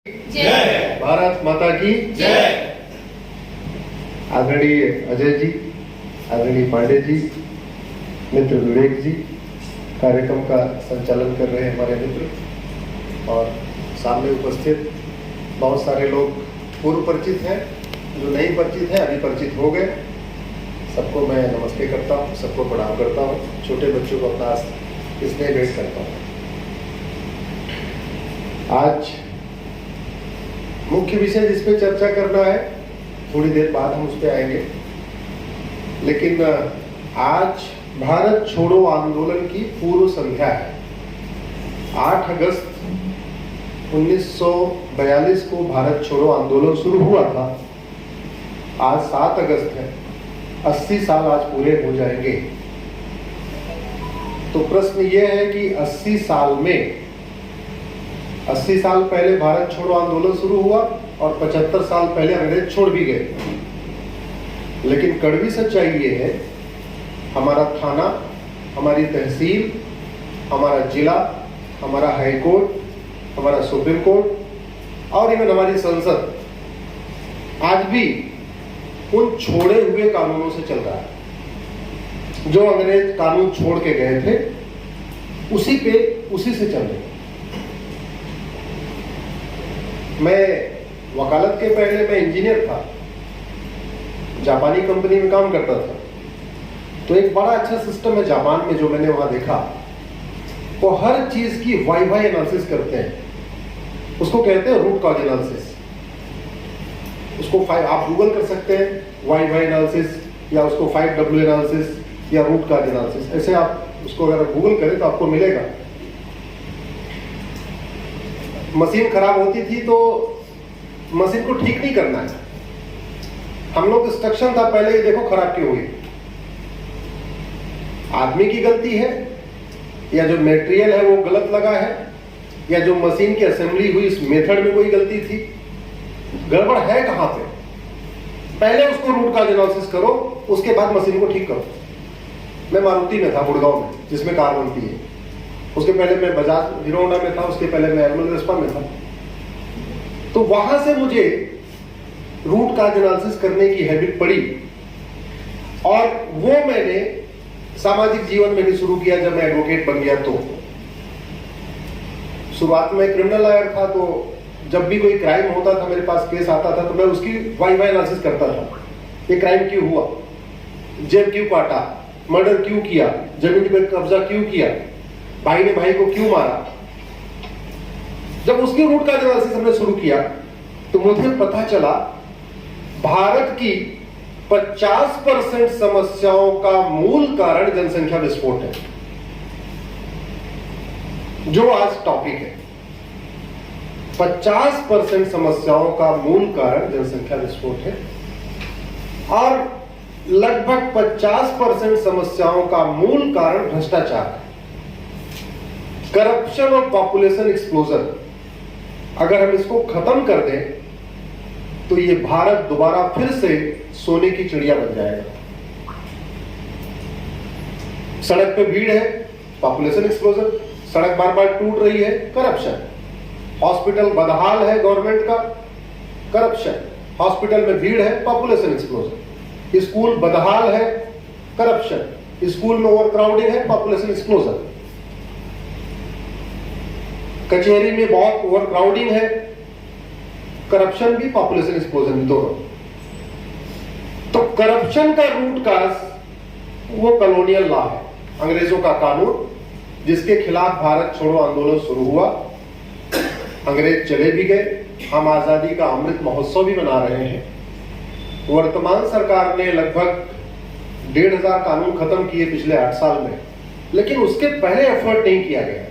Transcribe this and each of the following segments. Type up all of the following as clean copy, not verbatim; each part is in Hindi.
जय। भारत माता की जय। आदरणीय अजय जी, आदरणीय पांडे जी, मित्र विवेक जी, कार्यक्रम का संचालन कर रहे हैं हमारे मित्र, और सामने उपस्थित बहुत सारे लोग पूर्व परिचित हैं, जो नहीं परिचित हैं अभी परिचित हो गए। सबको मैं नमस्ते करता हूँ, सबको प्रणाम करता हूँ, छोटे बच्चों को अपना स्नेह भेंट करता हूँ। आज मुख्य विषय जिस पे चर्चा करना है, थोड़ी देर बाद हम उस पर आएंगे, लेकिन आज भारत छोड़ो आंदोलन की पूर्व संध्या है। 8 अगस्त 1942 को भारत छोड़ो आंदोलन शुरू हुआ था। आज 7 अगस्त है, 80 साल आज पूरे हो जाएंगे। तो प्रश्न यह है कि 80 साल में 80 साल पहले भारत छोड़ो आंदोलन शुरू हुआ और 75 साल पहले अंग्रेज छोड़ भी गए। लेकिन कड़वी सच्चाई ये है, हमारा थाना, हमारी तहसील, हमारा जिला, हमारा हाई कोर्ट, हमारा सुप्रीम कोर्ट और इवन हमारी संसद आज भी उन छोड़े हुए कानूनों से चल रहा है। जो अंग्रेज कानून छोड़ के गए थे उसी से चल रहे हैं। मैं वकालत के पहले मैं इंजीनियर था, जापानी कंपनी में काम करता था। तो एक बड़ा अच्छा सिस्टम है जापान में, जो मैंने वहां देखा। वो हर चीज की वाई एनालिसिस करते हैं, उसको कहते हैं रूट कॉज एनालिसिस। उसको आप गूगल कर सकते हैं, वाई एनालिसिस, या उसको 5W एनालिसिस या रूट कॉज एनालिसिस। ऐसे आप उसको अगर गूगल करें तो आपको मिलेगा। मशीन खराब होती थी तो मशीन को ठीक नहीं करना है, हम लोग इंस्ट्रक्शन था पहले ही, देखो खराब क्यों हुई। आदमी की गलती है, या जो मटेरियल है वो गलत लगा है, या जो मशीन की असेंबली हुई इस मेथड में कोई गलती थी, गड़बड़ है कहां पे। पहले उसको रूट कॉज एनालिसिस करो, उसके बाद मशीन को ठीक करो। मैं मारुति में था, गुड़गांव में, जिसमें कार बनती है। उसके पहले मैं बजाज हीरो होंडा में था, उसके पहले मैं एर्मल वेस्पा में था। तो वहां से मुझे रूट कॉज एनालिसिस करने की हैबिट पड़ी, और वो मैंने सामाजिक जीवन में भी शुरू किया जब मैं एडवोकेट बन गया। तो शुरुआत में क्रिमिनल लॉयर था, तो जब भी कोई क्राइम होता था, मेरे पास केस आता था, तो मैं उसकी वाई एनालिसिस करता था। ये क्राइम क्यों हुआ, जेब क्यों काटा, मर्डर क्यों किया, जमीन पर कब्जा क्यों किया, भाई ने भाई को क्यों मारा। जब उसकी रूट कॉज एनालिसिस हमने शुरू किया तो मुझे पता चला भारत की 50% समस्याओं का मूल कारण जनसंख्या विस्फोट है, जो आज टॉपिक है। 50% समस्याओं का मूल कारण जनसंख्या विस्फोट है, और लगभग 50% समस्याओं का मूल कारण भ्रष्टाचार है, करप्शन और पॉपुलेशन एक्सप्लोजन। अगर हम इसको खत्म कर दें तो ये भारत दोबारा फिर से सोने की चिड़िया बन जाएगा। सड़क पे भीड़ है, पॉपुलेशन एक्सप्लोजन, सड़क बार बार टूट रही है, करप्शन। हॉस्पिटल बदहाल है गवर्नमेंट का, करप्शन। हॉस्पिटल में भीड़ है, पॉपुलेशन एक्सप्लोजन। स्कूल बदहाल है, करप्शन। स्कूल में ओवरक्राउडिंग है, पॉपुलेशन एक्सप्लोजन। कचहरी में बहुत ओवरक्राउडिंग है, करप्शन भी, पॉपुलेशन एक्सप्लोजन भी, दोनों। तो करप्शन का रूट कॉज वो कॉलोनियल लॉ है, अंग्रेजों का कानून, जिसके खिलाफ भारत छोड़ो आंदोलन शुरू हुआ। अंग्रेज चले भी गए, हम आजादी का अमृत महोत्सव भी मना रहे हैं। वर्तमान सरकार ने लगभग 1500 कानून खत्म किए पिछले 8 साल में, लेकिन उसके पहले एफर्ट नहीं किया गया।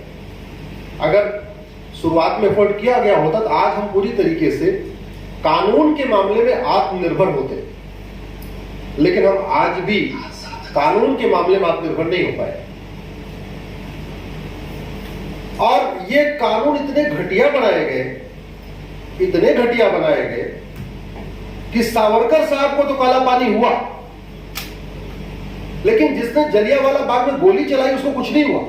अगर शुरुआत में एफर्ट किया गया होता तो आज हम पूरी तरीके से कानून के मामले में आत्मनिर्भर होते, लेकिन हम आज भी कानून के मामले में आत्मनिर्भर नहीं हो पाए। और ये कानून इतने घटिया बनाए गए कि सावरकर साहब को तो काला पानी हुआ, लेकिन जिसने जलियांवाला बाग में गोली चलाई उसको कुछ नहीं हुआ।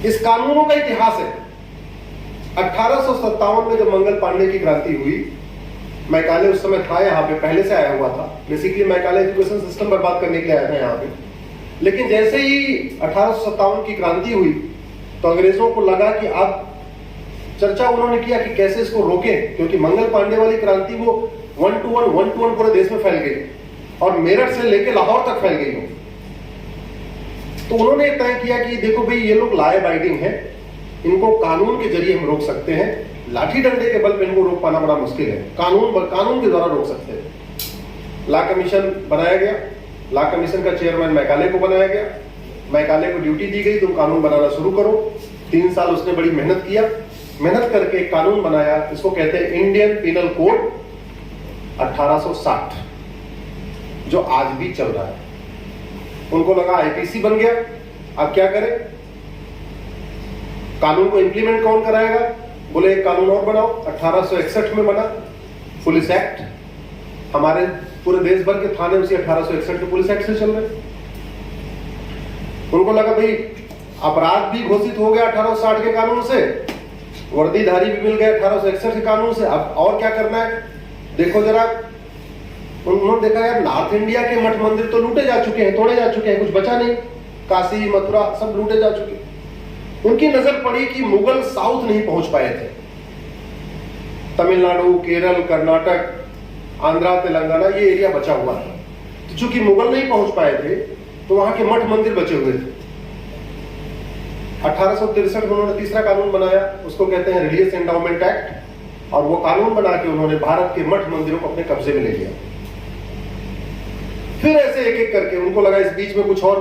इस कानूनों का इतिहास है। 1857 में जब मंगल पांडे की क्रांति हुई, मैकाले उस समय था यहाँ पे, पहले से आया हुआ था। बेसिकली मैकाले एजुकेशन सिस्टम बर्बाद करने के लिए आया था यहाँ पे। लेकिन जैसे ही 1857 की क्रांति हुई तो अंग्रेजों को लगा कि अब चर्चा उन्होंने किया कि कैसे इसको रोकें, क्योंकि मंगल पांडे वाली क्रांति वो 1 to 1 पूरे देश में फैल गई और मेरठ से लेकर लाहौर तक फैल गई हो। तो उन्होंने तय किया कि देखो भाई, ये लोग लॉ अबाइडिंग है, इनको कानून के जरिए हम रोक सकते हैं। लाठी डंडे के बल पे इनको रोक पाना बड़ा मुश्किल है, कानून के द्वारा रोक सकते हैं। लॉ कमीशन बनाया गया, लॉ कमीशन का चेयरमैन मैकाले को बनाया गया। मैकाले को ड्यूटी दी गई, तुम कानून बनाना शुरू करो। 3 साल उसने बड़ी मेहनत किया, मेहनत करके एक कानून बनाया, इसको कहते हैं इंडियन पिनल कोड 1860, जो आज भी चल रहा है। उनको लगा आईपीसी बन गया, अब क्या करें, कानून को इंप्लीमेंट कौन कराएगा? बोले एक कानून और बनाओ। 1861 में बना पुलिस एक्ट। हमारे पूरे देश भर के थाने उसी 1861 के पुलिस एक्ट से चल रहे। उनको लगा भाई अपराध भी घोषित हो गया 1860 के कानून से, वर्दीधारी भी मिल गया 1861 के कानून से, अब और क्या करना है? देखो जरा, उन्होंने देखा यार नॉर्थ इंडिया के मठ मंदिर तो लूटे जा चुके हैं, तोड़े जा चुके हैं, कुछ बचा नहीं। काशी मथुरा सब लूटे जा चुके। उनकी नजर पड़ी कि मुगल साउथ नहीं पहुंच पाए थे, तमिलनाडु, केरल, कर्नाटक, आंध्रा, तेलंगाना, ये एरिया बचा हुआ था। तो चूंकि मुगल नहीं पहुंच पाए थे तो वहां के मठ मंदिर बचे हुए थे। 1863 में उन्होंने तीसरा कानून बनाया, उसको कहते हैं रिलीजियस एंडाउमेंट एक्ट, और वो कानून बना के उन्होंने भारत के मठ मंदिरों को अपने कब्जे में ले लिया। फिर ऐसे एक एक करके उनको लगा इस बीच में कुछ और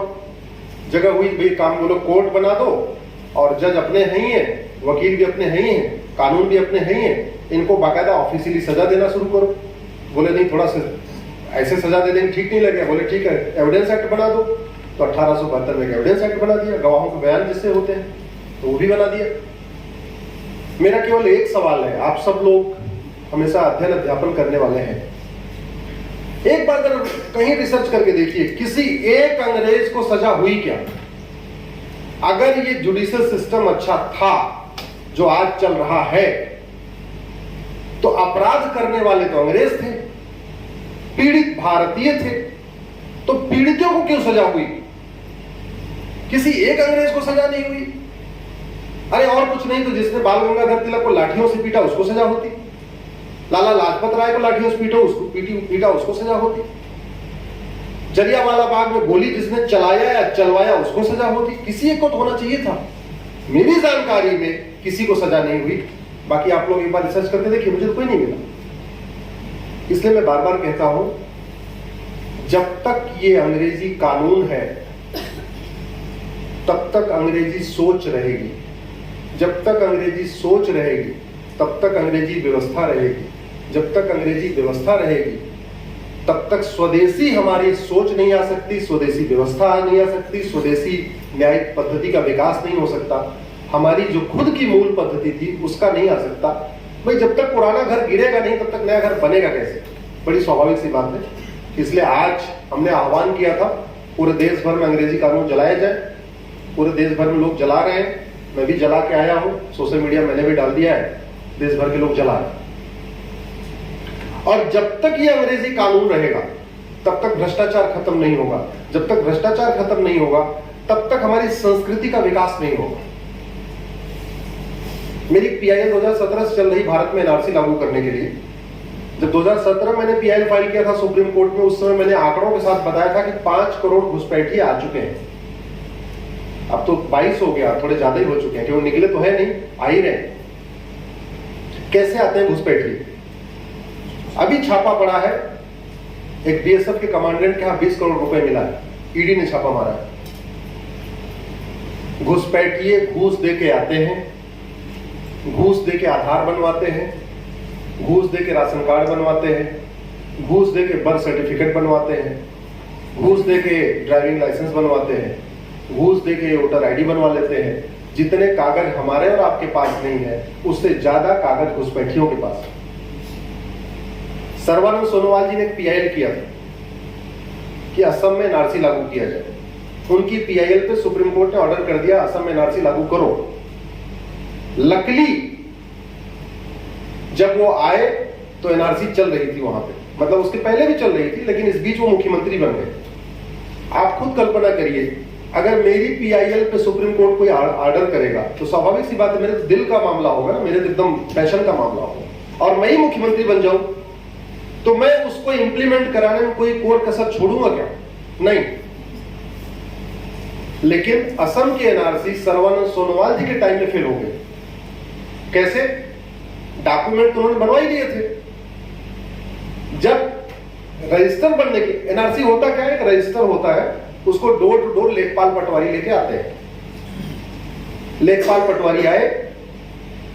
जगह हुई, भाई काम बोलो कोर्ट बना दो, और जज अपने हैं ही हैं, वकील भी अपने हैं ही हैं, कानून भी अपने हैं ही हैं, इनको बाकायदा ऑफिशियली सजा देना शुरू करो। बोले नहीं, थोड़ा सा ऐसे सजा दे देंगे ठीक नहीं लगेगा। बोले ठीक है, एविडेंस एक्ट बना दो। तो 1872 में एविडेंस एक्ट बना दिया, गवाहों के बयान जिससे होते हैं तो वो भी बना दिया। मेरा केवल एक सवाल है, आप सब लोग हमेशा अध्ययन अध्यापन करने वाले हैं, एक बार अगर कहीं रिसर्च करके देखिए, किसी एक अंग्रेज को सजा हुई क्या? अगर ये जुडिशियल सिस्टम अच्छा था जो आज चल रहा है, तो अपराध करने वाले तो अंग्रेज थे, पीड़ित भारतीय थे, तो पीड़ितों को क्यों सजा हुई? किसी एक अंग्रेज को सजा नहीं हुई। अरे और कुछ नहीं तो जिसने बाल गंगाधर तिलक को लाठियों से पीटा उसको सजा होती, लाला लाजपत राय को लाठियों से पीटा उसको सजा होती, जलियांवाला बाग में गोली जिसने चलाया या चलवाया उसको सजा होती। किसी एक को तो होना चाहिए था। मेरी जानकारी में किसी को सजा नहीं हुई। बाकी आप लोग एक बार रिसर्च करके देखिए, मुझे तो कोई नहीं मिला। इसलिए मैं बार बार कहता हूं, जब तक ये अंग्रेजी कानून है तब तक अंग्रेजी सोच रहेगी, जब तक अंग्रेजी सोच रहेगी तब तक अंग्रेजी व्यवस्था रहेगी, जब तक अंग्रेजी व्यवस्था रहेगी तब तक स्वदेशी हमारी सोच नहीं आ सकती, स्वदेशी व्यवस्था नहीं आ सकती, स्वदेशी न्यायिक पद्धति का विकास नहीं हो सकता, हमारी जो खुद की मूल पद्धति थी उसका नहीं आ सकता। भाई जब तक पुराना घर गिरेगा नहीं तब तक नया घर बनेगा कैसे? बड़ी स्वाभाविक सी बात है। इसलिए आज हमने आह्वान किया था पूरे देश भर में अंग्रेजी कानून जलाया जाए। पूरे देश भर में लोग जला रहे हैं, मैं भी जला के आया हूं, सोशल मीडिया मैंने भी डाल दिया है, देश भर के लोग जला रहे हैं। और जब तक ये अंग्रेजी कानून रहेगा तब तक भ्रष्टाचार खत्म नहीं होगा, जब तक भ्रष्टाचार खत्म नहीं होगा तब तक हमारी संस्कृति का विकास नहीं होगा। मेरी पीआईएल 2017 से चल रही भारत में एनआरसी लागू करने के लिए। जब 2017 मैंने पीआईएल फाइल किया था सुप्रीम कोर्ट में, उस समय मैंने आंकड़ों के साथ बताया था कि 5 करोड़ घुसपैठिए आ चुके हैं। अब तो 22 हो गया, थोड़े ज्यादा ही हो चुके हैं, क्योंकि निकले तो है नहीं, आ ही रहे। कैसे आते हैं घुसपैठिए? अभी छापा पड़ा है, एक बीएसएफ के कमांडेंट के यहां 20 करोड़ रुपए मिला है, ईडी ने छापा मारा है। घुसपैठिए घूस दे के आते हैं, घूस दे के आधार बनवाते हैं, घूस दे के राशन कार्ड बनवाते हैं, घूस दे के बर्थ सर्टिफिकेट बनवाते हैं, घूस दे के ड्राइविंग लाइसेंस बनवाते हैं, घूस दे के वोटर आईडी बनवा लेते हैं। जितने कागज हमारे और आपके पास नहीं है, उससे ज्यादा कागज घुसपैठियों के पास है। सर्बानंद सोनोवाल जी ने एक पीआईएल किया था कि असम में एनआरसी लागू किया जाए। उनकी पीआईएल पे सुप्रीम कोर्ट ने ऑर्डर कर दिया असम में एनआरसी लागू करो। लकली जब वो आए तो एनआरसी चल रही थी वहां पे, मतलब उसके पहले भी चल रही थी, लेकिन इस बीच वो मुख्यमंत्री बन गए। आप खुद कल्पना करिए, अगर मेरी पीआईएल पे सुप्रीम कोर्ट कोई ऑर्डर करेगा तो स्वाभाविक सी बात है मेरे दिल का मामला होगा ना, मेरे एकदम पैशन का मामला होगा, और मैं ही मुख्यमंत्री बन जाऊं तो मैं उसको इंप्लीमेंट कराने में कोई कोर कसर छोड़ूंगा क्या? नहीं। लेकिन असम के एनआरसी सर्बानंद सोनोवाल जी के टाइम में फेल हो गए। कैसे? डॉक्यूमेंट तो उन्होंने बनवा ही दिए थे। जब रजिस्टर बनने के, एनआरसी होता क्या है, एक रजिस्टर होता है, उसको डोर टू डोर लेखपाल पटवारी लेके आते हैं। लेखपाल पटवारी आए,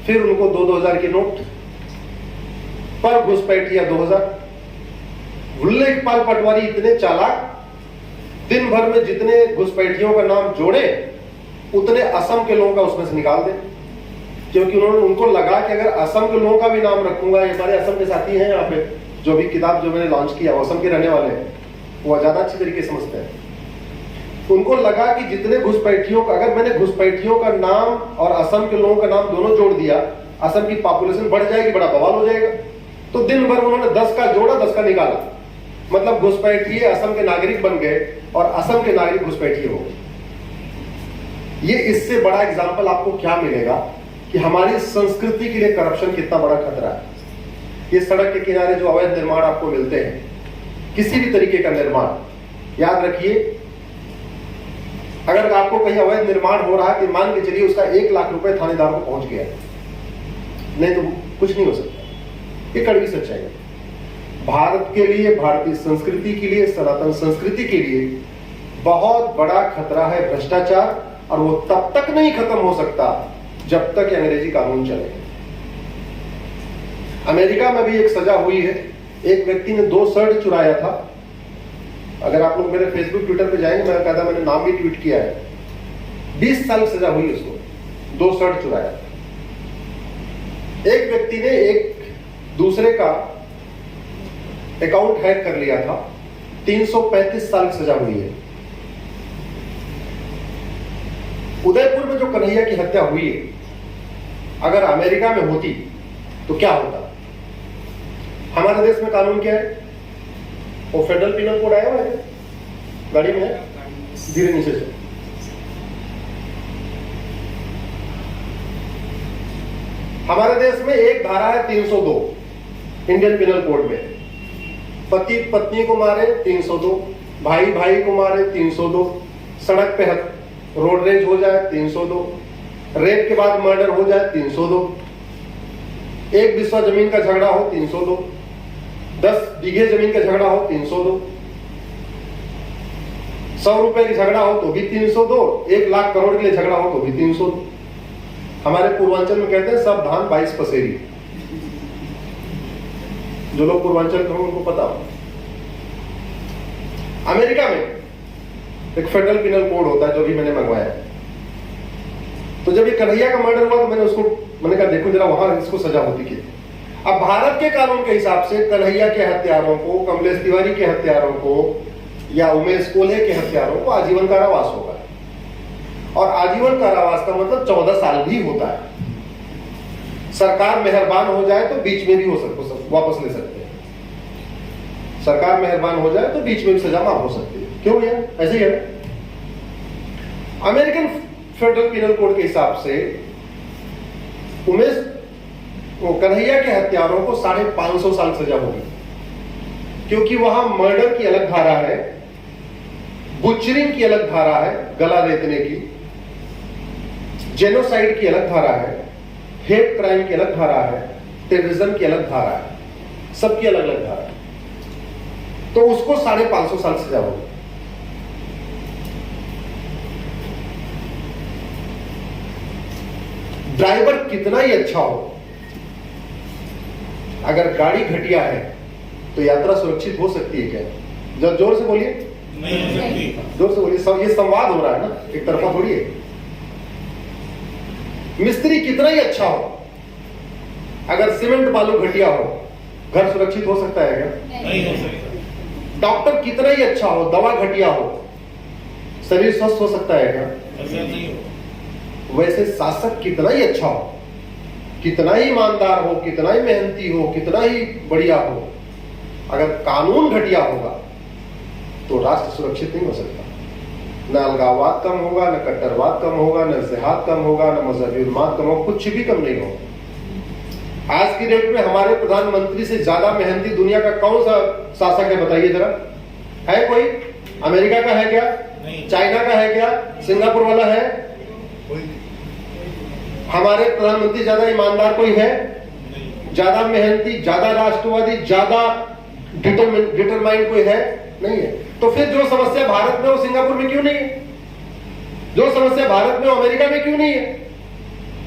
फिर उनको 2,000 के नोट पर घुसपैठिया 2,000। लेखपाल पटवारी इतने चालाक, दिन भर में जितने घुसपैठियों का नाम जोड़े उतने असम के लोगों का उसमें से निकाल दे, क्योंकि उन्होंने, उनको लगा कि अगर असम के लोगों का भी नाम रखूंगा, ये हमारे असम के साथी हैं यहाँ पे, जो भी किताब जो मैंने लॉन्च किया असम के रहने वाले हैं, वो ज्यादा अच्छी तरीके से समझते हैं। उनको लगा कि जितने घुसपैठियों का, अगर मैंने घुसपैठियों का नाम और असम के लोगों का नाम दोनों जोड़ दिया, असम की पॉपुलेशन बढ़ जाएगी, बड़ा बवाल हो जाएगा। तो दिन भर उन्होंने 10 का जोड़ा, 10 का निकाला, मतलब घुसपैठिए असम के नागरिक बन गए और असम के नागरिक घुसपैठिए हो गए। ये इससे बड़ा एग्जाम्पल आपको क्या मिलेगा कि हमारी संस्कृति के लिए करप्शन कितना बड़ा खतरा है। ये सड़क के किनारे जो अवैध निर्माण आपको मिलते हैं, किसी भी तरीके का निर्माण, याद रखिए, अगर आपको कहीं अवैध निर्माण हो रहा है तो मान के चलिए उसका 1 लाख रुपए थानेदार को पहुंच गया, नहीं तो कुछ नहीं हो सकता। ये कड़वी सच्चाई है। भारत के लिए, भारतीय संस्कृति के लिए, सनातन संस्कृति के लिए बहुत बड़ा खतरा है भ्रष्टाचार, और वो तब तक नहीं खत्म हो सकता जब तक अंग्रेजी कानून चले। अमेरिका में भी एक सजा हुई है, एक व्यक्ति ने 2 शर्ट चुराया था। अगर आप लोग मेरे फेसबुक ट्विटर पे जाएंगे, मैं कहता, मैंने नाम भी ट्वीट किया है, 20 साल सजा हुई उसको, 2 शर्ट चुराया। एक व्यक्ति ने एक दूसरे का अकाउंट हैक कर लिया था, 335 साल की सजा हुई है। उदयपुर में जो कन्हैया की हत्या हुई है, अगर अमेरिका में होती तो क्या होता? हमारे देश में कानून क्या है? वो फेडरल पिनल कोड आया हुआ है, गाड़ी में है, धीरे नीचे से। हमारे देश में एक धारा है 302 इंडियन पिनल कोड में, पति पत्नी को मारे 302, भाई भाई को मारे 302, सड़क पे रोड रेज हो जाए 302, रेप के बाद मर्डर हो जाए 302, एक बिस्वा जमीन का झगड़ा हो 302, 10 बीघे जमीन का झगड़ा हो 302, 100 रुपए की झगड़ा हो तो भी 302, 1 लाख करोड़ के लिए झगड़ा हो तो भी 302। हमारे पूर्वांचल में कहते हैं सब धान 22 पसेरी। जो लोग पूर्वांचल के होंगे उनको पता हो। अमेरिका में एक फेडरल पिनल कोड होता है, जो भी मैंने मंगवाया। तो जब ये कन्हैया का मर्डर हुआ तो मैंने कहा देखो जरा वहां इसको सजा होती की। अब भारत के कानून के हिसाब से कन्हैया के हत्यारों को, कमलेश तिवारी के हत्यारों को या उमेश कोल्हे के हत्यारों को आजीवन कारावास होगा, और आजीवन कारावास का मतलब 14 साल भी होता है। सरकार मेहरबान हो जाए तो बीच में भी वापस ले सकते हैं। सरकार मेहरबान हो जाए तो बीच में भी सजा माफ हो सकती है। क्यों भैया? ऐसे ही है। अमेरिकन फेडरल पिनल कोड के हिसाब से उमेश कन्हैया के हत्यारों को 550 साल सजा होगी, क्योंकि वहां मर्डर की अलग धारा है, बुचरिंग की अलग धारा है, गला रेतने की, जेनोसाइड की अलग धारा है, हेट क्राइम की अलग धारा है, टेररिज्म की अलग धारा है, सबकी अलग अलग धारा है। तो उसको 550 साल सजा होगी। ड्राइवर कितना ही अच्छा हो, अगर गाड़ी घटिया है तो यात्रा सुरक्षित हो सकती है क्या? जब जोर से बोलिए, नहीं हो सकती। जोर से बोलिए, ये संवाद हो रहा है ना, एक तरफा थोड़ी है। मिस्त्री कितना ही अच्छा हो, अगर सीमेंट बालू घटिया हो, घर सुरक्षित हो सकता है क्या? नहीं हो सकता। डॉक्टर कितना ही अच्छा हो, दवा घटिया हो, शरीर स्वस्थ हो सकता है क्या? ऐसा नहीं हो। वैसे शासक कितना ही अच्छा हो, कितना ही ईमानदार हो, कितना ही मेहनती हो, कितना ही बढ़िया हो, अगर कानून घटिया होगा तो राष्ट्र सुरक्षित नहीं हो सकता। न अलगाववाद कम होगा, न कट्टरवाद कम होगा, न जिहाद कम होगा, न मजहबी उन्माद कम होगा, कुछ भी कम नहीं होगा। आज की डेट में हमारे प्रधानमंत्री से ज्यादा मेहनती दुनिया का कौन सा शासक है बताइए जरा, है कोई? अमेरिका का है क्या? चाइना का है क्या? सिंगापुर वाला है? हमारे प्रधानमंत्री ज्यादा ईमानदार कोई है? ज्यादा मेहनती, ज्यादा राष्ट्रवादी, ज्यादा डिटरमाइंड कोई है? नहीं है। तो फिर जो समस्या भारत में वो सिंगापुर में क्यों नहीं है? जो समस्या भारत में अमेरिका में क्यों नहीं है?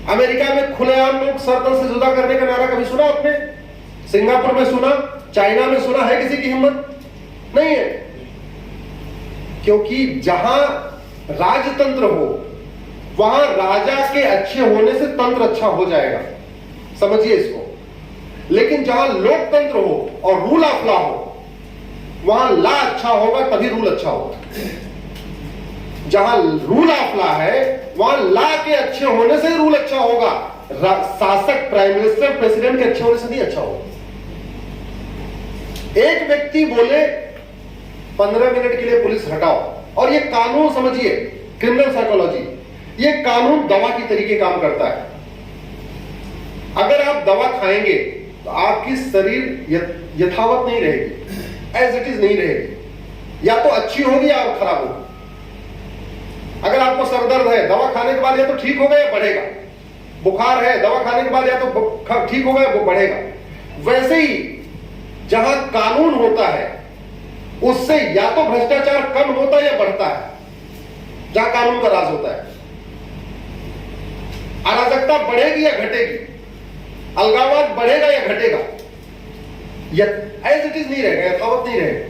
अमेरिका में खुलेआम लोग सरतन से जुदा करने का नारा कभी सुना आपने? सिंगापुर में सुना? चाइना में सुना? है किसी की हिम्मत? नहीं है। क्योंकि जहां राजतंत्र हो वहां राजा के अच्छे होने से तंत्र अच्छा हो जाएगा, समझिए इसको। लेकिन जहां लोकतंत्र हो और रूल ऑफ लॉ हो वहां लॉ अच्छा होगा तभी रूल अच्छा होगा। जहां रूल ऑफ लॉ है वहां लॉ के अच्छे होने से रूल अच्छा होगा। शासक, प्राइम मिनिस्टर, प्रेसिडेंट के अच्छे होने से नहीं अच्छा होगा। एक व्यक्ति बोले 15 मिनट के लिए पुलिस हटाओ, और ये कानून समझिए, क्रिमिनल साइकोलॉजी, ये कानून दवा की तरीके काम करता है। अगर आप दवा खाएंगे तो आपकी शरीर यथावत नहीं रहेगी, एज इट इज नहीं रहेगी, या तो अच्छी होगी या खराब होगी। अगर आपको सर दर्द है, दवा खाने के बाद या तो ठीक होगा या बढ़ेगा। बुखार है, दवा खाने के बाद या तो ठीक होगा या वो बढ़ेगा। वैसे ही जहां कानून होता है उससे या तो भ्रष्टाचार कम होता है या बढ़ता है, जहां कानून का राज होता है। अराजकता बढ़ेगी या घटेगी, अलगाववाद बढ़ेगा या घटेगा, एज इट इज नहीं रहेगा, यथावत नहीं रहेगा।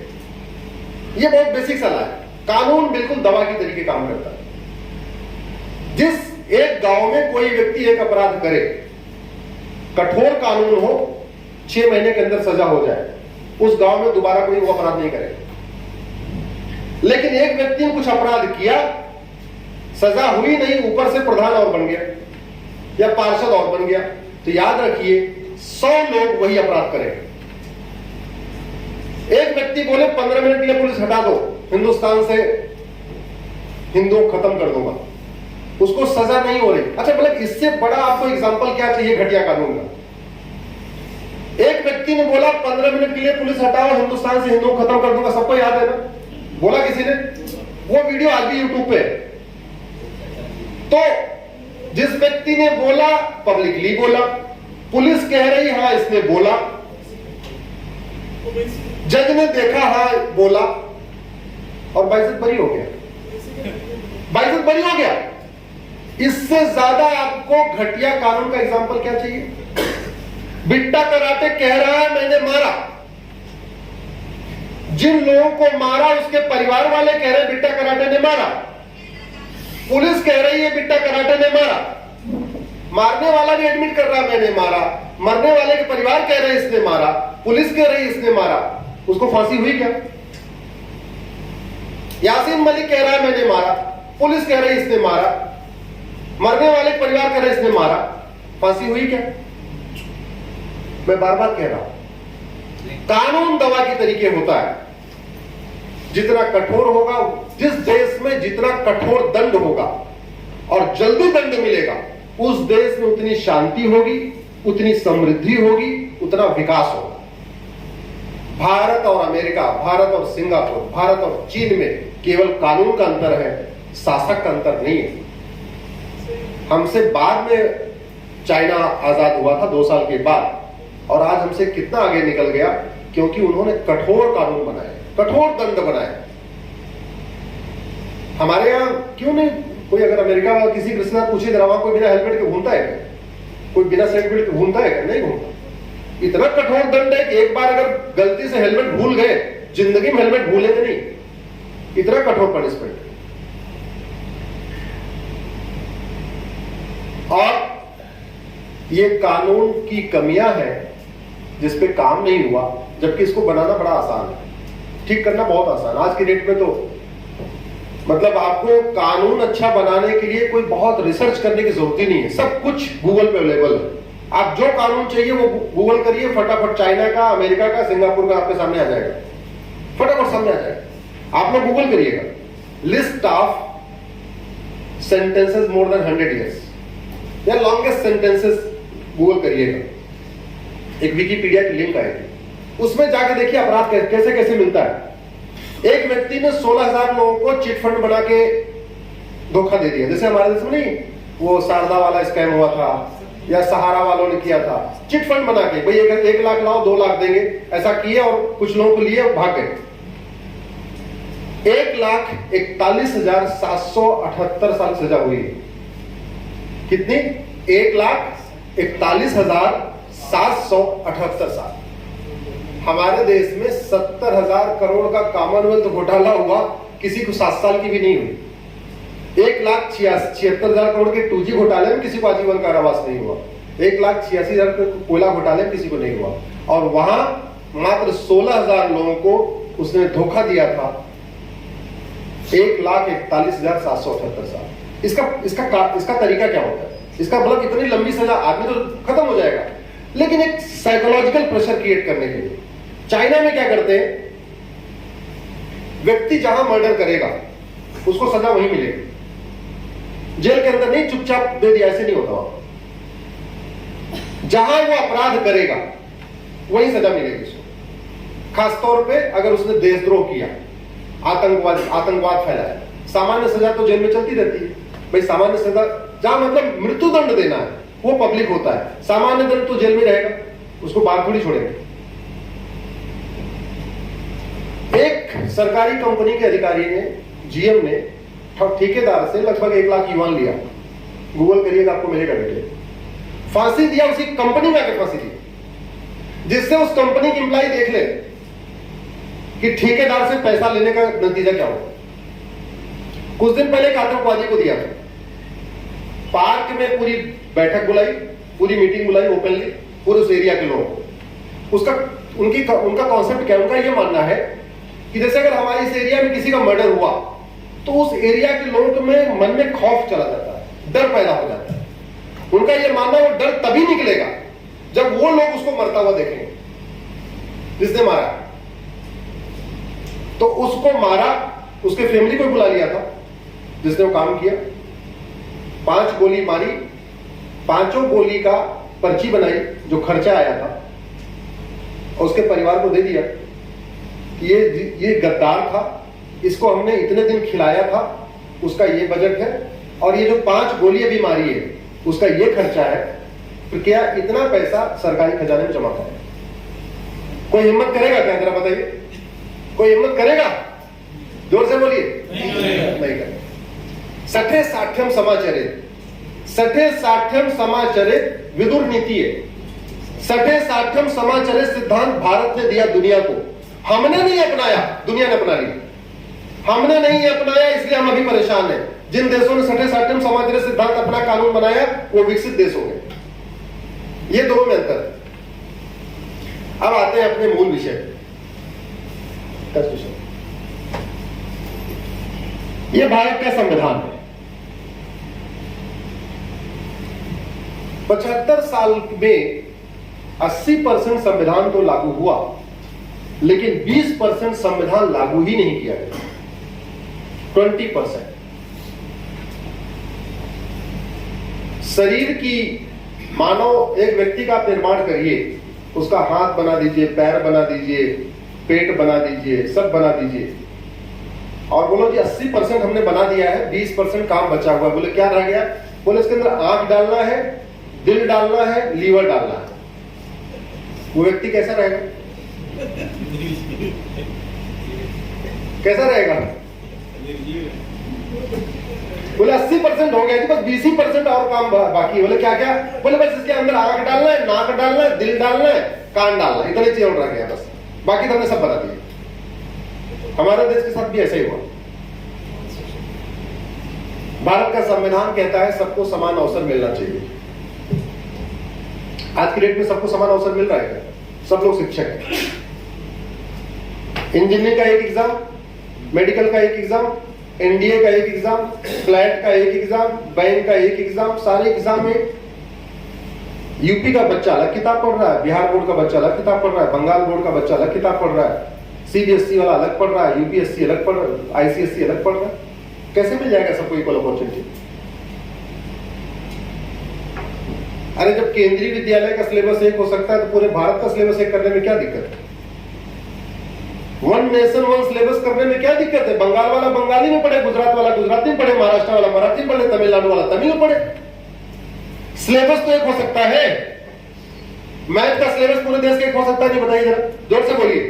यह बहुत बेसिक सलाह है। कानून बिल्कुल दवा की तरीके काम करता है। जिस एक गांव में कोई व्यक्ति एक अपराध करे, कठोर कानून हो, 6 महीने के अंदर सजा हो जाए, उस गांव में दोबारा कोई वो अपराध नहीं करेगा। लेकिन एक व्यक्ति ने कुछ अपराध किया, सजा हुई नहीं, ऊपर से प्रधान और बन गया या पार्षद और बन गया, तो याद रखिए 100 लोग वही अपराध करेंगे। एक व्यक्ति बोले 15 मिनट के लिए पुलिस हटा दो, हिंदुस्तान से हिंदुओं खत्म कर दूंगा, उसको सजा नहीं हो रही। अच्छा, मतलब इससे बड़ा आपको एग्जांपल क्या चाहिए घटिया कानून का? एक व्यक्ति ने बोला 15 मिनट के लिए पुलिस हटाओ, हिंदुस्तान से हिंदुओं खत्म कर दूंगा, सबको याद है ना? बोला किसी ने? वो वीडियो आज भी यूट्यूब पे। तो जिस व्यक्ति ने बोला, पब्लिकली बोला, पुलिस कह रही हां इसने बोला, जज ने देखा हां बोला, और बाइज्जत बरी हो गया, बाइज्जत बरी हो गया। इससे ज्यादा आपको घटिया कानून का एग्जांपल क्या चाहिए? बिट्टा कराटे कह रहा है मैंने मारा, जिन लोगों को मारा उसके परिवार वाले कह रहे बिट्टा कराटे ने मारा, पुलिस कह रही है बिट्टा कराटे ने मारा, मारने वाला भी एडमिट कर रहा है मैंने मारा, मरने वाले के परिवार कह रहे इसने मारा, पुलिस कह रही इसने मारा, उसको फांसी हुई क्या? यासीन मलिक कह रहा है मैंने मारा, पुलिस कह रही इसने मारा, मरने वाले परिवार कह रहे इसने मारा, फांसी हुई क्या? मैं बार बार कह रहा हूं, कानून दवा की तरीके होता है। जितना कठोर होगा, जिस देश में जितना कठोर दंड होगा और जल्दी दंड मिलेगा, उस देश में उतनी शांति होगी, उतनी समृद्धि होगी, उतना विकास होगा। भारत और अमेरिका, भारत और सिंगापुर, भारत और चीन में केवल कानून का अंतर है, शासक का अंतर नहीं है। हमसे बाद में चाइना आजाद हुआ था 2 साल के बाद, और आज हमसे कितना आगे निकल गया, क्योंकि उन्होंने कठोर कानून बनाए, कठोर दंड बनाए। हमारे यहां क्यों नहीं? कोई अगर अमेरिका वाला किसी कृष्ण पूछे जरा, वहां कोई बिना हेलमेट के घूमता है क्या? कोई बिना सीट बेल्ट के घूमता है क्या? नहीं घूमता। इतना कठोर दंड है कि एक बार अगर गलती से हेलमेट भूल गए, जिंदगी में हेलमेट भूलेंगे नहीं, इतना कठोर पनिशमेंट। और ये कानून की कमियां हैं जिस पे काम नहीं हुआ, जबकि इसको बनाना बड़ा आसान है, ठीक करना बहुत आसान। आज की डेट में तो मतलब आपको कानून अच्छा बनाने के लिए कोई बहुत रिसर्च करने की जरूरत ही नहीं है, सब कुछ गूगल पे अवेलेबल है। आप जो कानून चाहिए वो गूगल करिए, फटाफट चाइना का, अमेरिका का, सिंगापुर का आपके सामने आ जाएगा, फटाफट सामने आ जाएगा। आप लोग गूगल करिएगा, list of sentences more than 100 years या लॉन्गेस्ट सेंटेंसेस गूगल करिएगा, एक विकिपीडिया की लिंक आएगी, उसमें जाके देखिए अपराध कैसे कैसे मिलता है। एक व्यक्ति ने 16,000 लोगों को चिट फंड बना के धोखा दे दिया, जैसे हमारे देश में नहीं वो शारदा वाला स्कैम हुआ था या सहारा वालों ने किया था, चिट फंड बना के भाई 1 लाख लाओ 2 लाख देंगे, ऐसा किए और कुछ लोगों को लिए भाग गए। 1,41,778 साल सजा हुई है। कितनी? 1,41,778 साल। हमारे देश में 70,000 करोड़ का कॉमनवेल्थ घोटाला हुआ, किसी को 7 साल की भी नहीं हुई। 1,76,000 करोड़ के 2G घोटाले में किसी को आजीवन कारावास नहीं हुआ। 1,86,000 कोयला घोटाले में किसी को नहीं हुआ, और वहां मात्र 16,000 लोगों को उसने धोखा दिया था। 1,41,778 साल। इसका तरीका क्या होता है? इसका मतलब इतनी लंबी सजा, आदमी तो खत्म हो जाएगा, लेकिन एक साइकोलॉजिकल प्रेशर क्रिएट करने के लिए। चाइना में क्या करते हैं, व्यक्ति जहां मर्डर करेगा उसको सजा वहीं मिलेगी, जेल के अंदर नहीं चुपचाप दे दिया, ऐसे नहीं होता। जहां वो अपराध करेगा वहीं सजा मिलेगी उसको, खासतौर पे अगर उसने देशद्रोह किया, आतंकवाद फैलाया। सामान्य सजा तो जेल में चलती रहती है भाई, सामान्य सजा जहां मतलब मृत्युदंड देना है वो पब्लिक होता है, सामान्य दंड तो जेल में रहेगा, उसको बाहर थोड़ी छोड़ेंगे। एक सरकारी कंपनी के अधिकारी ने, जीएम ने ठेकेदार से लगभग 1 लाख युआन लिया, गूगल करिएगा आपको मिलेगा डिटेल। फांसी दिया, उसी कंपनी में आकर फांसी दी, जिससे उस कंपनी की एम्प्लॉय देख ले कि ठेकेदार से पैसा लेने का नतीजा क्या होगा। कुछ दिन पहले एक आतंकवादी को दिया था, पार्क में पूरी बैठक बुलाई, पूरी मीटिंग बुलाई ओपनली, पूरे उस एरिया के लोगों को। उनका कॉन्सेप्ट क्या, उनका यह मानना है कि जैसे अगर हमारे इस एरिया में किसी का मर्डर हुआ तो उस एरिया के लोगों में मन में खौफ चला जाता है, डर पैदा हो जाता है। उनका यह मानना, वो डर तभी निकलेगा जब वो लोग उसको मरता हुआ देखेंगे जिसने मारा। तो उसको मारा, उसके फैमिली को बुला लिया था जिसने वो काम किया, 5 गोली मारी, 5 गोली का पर्ची बनाई जो खर्चा आया था, और उसके परिवार को दे दिया कि ये गद्दार था, इसको हमने इतने दिन खिलाया था, उसका ये बजट है, और ये जो 5 गोली अभी मारी है उसका ये खर्चा है, तो क्या इतना पैसा सरकारी खजाने में जमा करें? कोई हिम्मत करेगा क्या? जरा बताइए, कोई हिम्मत करेगा? जोर से बोलिए। नहीं करेगा। सठे साठ्यम समाचरित विदुर नीति है। सठे साठ्यम समाचरित सिद्धांत भारत ने दिया दुनिया को, हमने नहीं अपनाया, दुनिया ने अपना लिया। हमने नहीं अपनाया इसलिए हम अभी परेशान हैं। जिन देशों ने सठे साठ्यम समाचरित सिद्धांत अपना कानून बनाया वो विकसित देश हो गए। ये दोनों में अंतर है। अब आते हैं अपने मूल विषय, ये भारत का संविधान है। 75 साल में 80% संविधान तो लागू हुआ, लेकिन 20% संविधान लागू ही नहीं किया गया। 20%। शरीर की, मानो एक व्यक्ति का आप निर्माण करिए, उसका हाथ बना दीजिए, पैर बना दीजिए, पेट बना दीजिए, सब बना दीजिए, और बोलो जी 80% हमने बना दिया है, 20% काम बचा हुआ है। बोले क्या रह गया? बोले इसके अंदर आंख डालना है, दिल डालना है, लीवर डालना है। वो व्यक्ति कैसा रहेगा? कैसा रहेगा? बोले 80% हो गया जी, बस 20% और काम बाकी है। बोले क्या क्या? बोले बस इसके अंदर आंख डालना है, नाक डालना है, दिल डालना है, कान डालना है, इतने चीज और रह गया बस, बाकी तो हमने सब बता दिया। हमारे देश के साथ भी ऐसा ही हुआ। भारत का संविधान कहता है सबको समान अवसर मिलना चाहिए। आज की डेट में सबको समान अवसर मिल रहा है? सब लोग शिक्षक हैं। इंजीनियरिंग का एक एग्जाम, मेडिकल का एक एग्जाम, एनडीए का एक एग्जाम, फ्लैट का एक एग्जाम, बैंक का एक एग्जाम, सारे एग्जाम में यूपी का बच्चा अलग किताब पढ़ रहा है, बिहार बोर्ड का बच्चा अलग किताब पढ़ रहा है, बंगाल बोर्ड का बच्चा अलग किताब पढ़ रहा है, सीबीएसई वाला अलग पढ़ रहा है, यूपीएससी अलग पढ़ रहा है, आईसीएसई अलग पढ़ रहा है। कैसे मिल जाएगा सबको इक्वल अपॉर्चुनिटी? अरे जब केंद्रीय विद्यालय का सिलेबस एक हो सकता है तो पूरे भारत का सिलेबस एक करने में क्या दिक्कत है? वन नेशन वन सिलेबस करने में क्या दिक्कत है? बंगाल वाला बंगाली में पढ़े, गुजरात वाला गुजराती में पढ़े, महाराष्ट्र वाला मराठी में पढ़े, तमिलनाडु वाला तमिल में पढ़े। सिलेबस तो एक हो सकता है। मैथ का सिलेबस पूरे देश का एक हो सकता है? नहीं, बताइए जरा, जोर से बोलिए।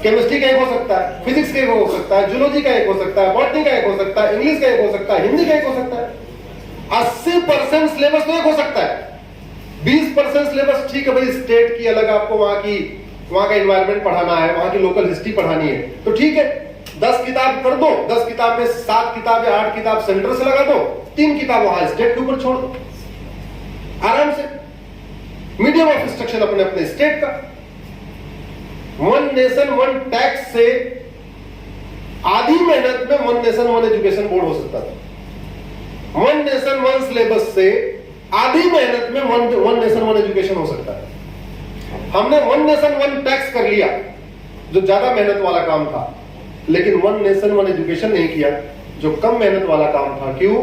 केमिस्ट्री का एक हो सकता है, फिजिक्स का एक हो सकता है, जूलॉजी का एक हो सकता है, बॉटनी का एक हो सकता है, इंग्लिश का एक हो सकता है, हिंदी का एक हो सकता है। 80% सिलेबस तो एक हो सकता है। 20% सिलेबस ठीक है भाई, स्टेट की अलग, आपको वहां का एनवायरनमेंट पढ़ाना है, वहां की लोकल हिस्ट्री पढ़ानी है, तो ठीक है 10 किताब कर दो। 10 किताब में 7 किताब या 8 किताब सेंटर से लगा दो, 3 किताब वहां स्टेट के ऊपर छोड़ दो, आराम से। मीडियम ऑफ इंस्ट्रक्शन अपने अपने स्टेट का। वन नेशन वन टैक्स से आधी मेहनत में one nation one education board हो सकता था। वन नेशन वन सिलेबस से आधी मेहनत में वन नेशन वन एजुकेशन हो सकता है। हमने वन नेशन वन टैक्स कर लिया, जो ज्यादा मेहनत वाला काम था, लेकिन वन नेशन वन एजुकेशन नहीं किया, जो कम मेहनत वाला काम था। क्यों?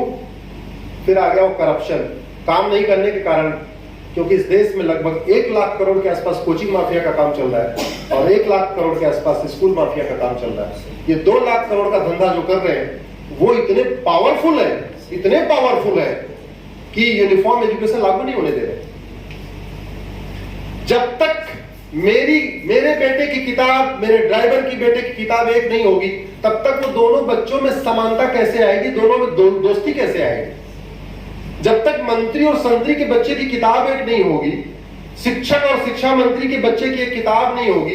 फिर आ गया वो करप्शन। काम नहीं करने के कारण, क्योंकि इस देश में लगभग 1 लाख करोड़ के आसपास कोचिंग माफिया का काम चल रहा है और 1 लाख करोड़ के आसपास स्कूल माफिया का काम चल रहा है। ये 2 लाख करोड़ का धंधा जो कर रहे हैं वो इतने पावरफुल है कि यूनिफॉर्म एजुकेशन लागू नहीं होने दे रहे। जब तक मेरे बेटे की किताब, मेरे ड्राइवर की बेटे की किताब एक नहीं होगी, तब तक वो दोनों बच्चों में समानता कैसे आएगी, दोनों में दोस्ती कैसे आएगी? जब तक मंत्री और संतरी के बच्चे की किताब एक नहीं होगी, शिक्षक और शिक्षा मंत्री के बच्चे की एक किताब नहीं होगी,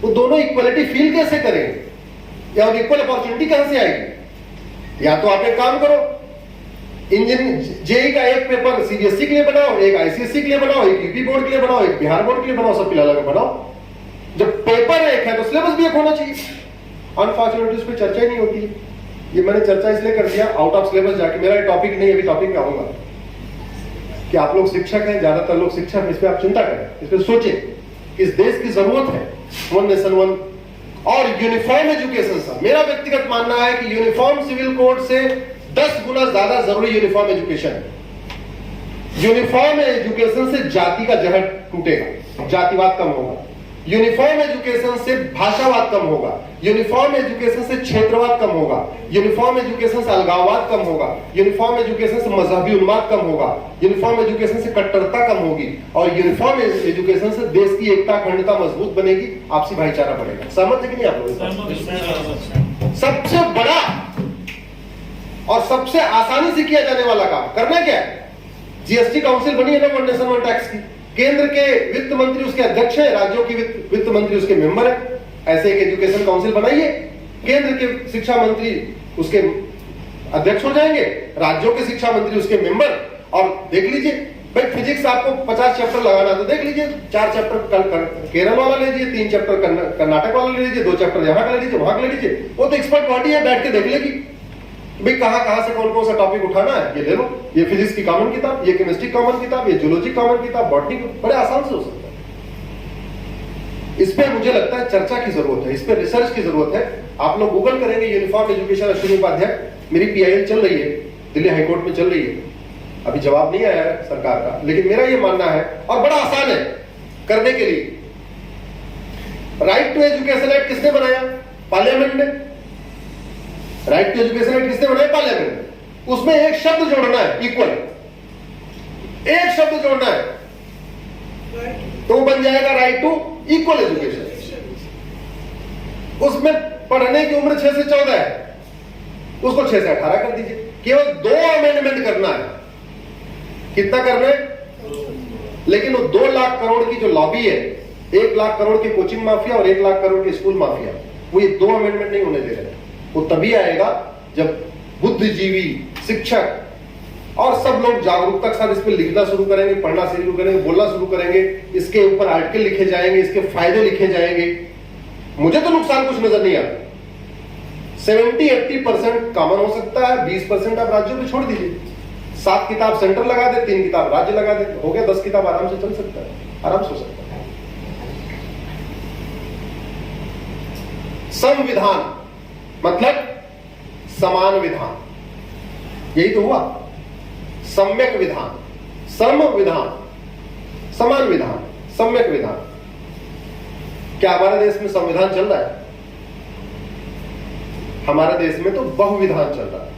वो दोनों इक्वलिटी फील कैसे करेंगे या इक्वल अपॉर्चुनिटी कहां से आएगी? या तो आप एक काम करो, जेई का एक पेपर सीबीएसई के लिए बनाओ, एक आईसीएसई के लिए बनाओ, एक यूपी बोर्ड के लिए बनाओ, एक बिहार बोर्ड के लिए बनाओ, सब पिला लगा बनाओ। जब पेपर एक है तो सिलेबस भी एक होना चाहिए। अनफॉर्चुनेटली उस पर चर्चा ही नहीं होती है। ये मैंने चर्चा इसलिए कर दिया आउट ऑफ सिलेबस जाके, मेरा टॉपिक नहीं, अभी टॉपिक पे आऊंगा कि आप लोग शिक्षक हैं, ज्यादातर लोग शिक्षक हैं, इस पर आप चिंता करें, इस पर सोचें। इस देश की जरूरत है वन नेशन वन और यूनिफॉर्म एजुकेशन। सर मेरा व्यक्तिगत मानना है कि यूनिफॉर्म सिविल कोड से 10 गुना ज्यादा जरूरी यूनिफॉर्म एजुकेशन है। यूनिफॉर्म एजुकेशन से जाति का जहर टूटेगा, जातिवाद कम होगा। यूनिफॉर्म एजुकेशन से भाषावाद कम होगा। यूनिफॉर्म एजुकेशन से क्षेत्रवाद कम होगा। यूनिफॉर्म एजुकेशन से अलगाववाद कम होगा। यूनिफॉर्म एजुकेशन से मजहबी उन्माद कम होगा। यूनिफॉर्म एजुकेशन से कट्टरता कम होगी और यूनिफॉर्म एजुकेशन से देश की एकता अखंडता मजबूत बनेगी, आपसी भाईचारा बढ़ेगा। सहमत है कि नहीं आप लोग? सबसे बड़ा और सबसे आसानी से किया जाने वाला काम करना क्या है? जीएसटी काउंसिल बनी है ना वन नेशन वन टैक्स की। केंद्र के वित्त मंत्री उसके अध्यक्ष हैं, राज्यों के वित्त मंत्री उसके मेंबर हैं। ऐसे एक एजुकेशन काउंसिल बनाइए, केंद्र के शिक्षा मंत्री उसके अध्यक्ष हो जाएंगे, राज्यों के शिक्षा मंत्री उसके मेंबर। और देख लीजिए भाई, फिजिक्स आपको 50 चैप्टर लगाना तो देख लीजिए, 4 चैप्टर केरल वाला ले लीजिए, 3 चैप्टर कर्नाटक वाला ले लीजिए, 2 चैप्टर यहाँ का ले लीजिए, वहां का ले लीजिए। वो तो एक्सपर्ट बॉडी है, बैठ के देख लेगी भाई कहां से कौन सा टॉपिक उठाना है, ये ले लो। ये फिजिक्स की कॉमन किताब, ये केमिस्ट्री कॉमन किताब, ये जूलॉजी कॉमन किताब, बॉटनी बड़े आसान से हो सकता है। इस पे मुझे लगता है चर्चा की जरूरत है, इस पे रिसर्च की जरूरत है। आप लोग गूगल करेंगे यूनिफॉर्म एजुकेशन अश्विनी उपाध्याय, मेरी पीआईएल चल रही है, दिल्ली हाईकोर्ट में चल रही है, अभी जवाब नहीं आया है सरकार का, लेकिन मेरा ये मानना है और बड़ा आसान है करने के लिए। राइट टू एजुकेशन एक्ट किसने बनाया? पार्लियामेंट ने। राइट टू एजुकेशन एक्ट किसने बनाया? पार्लियामेंट ने। उसमें एक शब्द जोड़ना है, इक्वल, एक शब्द जोड़ना है तो बन जाएगा राइट टू इक्वल एजुकेशन। उसमें पढ़ने की उम्र 6 से 14 है, उसको 6 से 18 कर दीजिए। केवल 2 अमेंडमेंट करना है। कितना करना है? लेकिन वो 2 लाख करोड़ की जो लॉबी है, 1 लाख करोड़ के कोचिंग माफिया और 1 लाख करोड़ के स्कूल माफिया, वो ये 2 अमेंडमेंट नहीं होने दे रहे। वो तभी आएगा जब बुद्धिजीवी, शिक्षक और सब लोग जागरूकता के साथ इस पर लिखना शुरू करेंगे, पढ़ना शुरू करेंगे, बोलना शुरू करेंगे, इसके ऊपर आर्टिकल लिखे जाएंगे, इसके फायदे लिखे जाएंगे। मुझे तो नुकसान कुछ नजर नहीं आता। 70-80% कॉमन हो सकता है, 20% आप राज्यों में छोड़ दीजिए। 7 किताब सेंटर लगा दे, 3 किताब राज्य लगा दे, हो गया 10 किताब, आराम से चल सकता है, आराम से हो सकता है। संविधान मतलब समान विधान, यही तो हुआ। सम्यक विधान, सम विधान, समान विधान, सम्यक विधान। क्या हमारे देश में संविधान चल रहा है? हमारे देश में तो बहुविधान चल रहा है,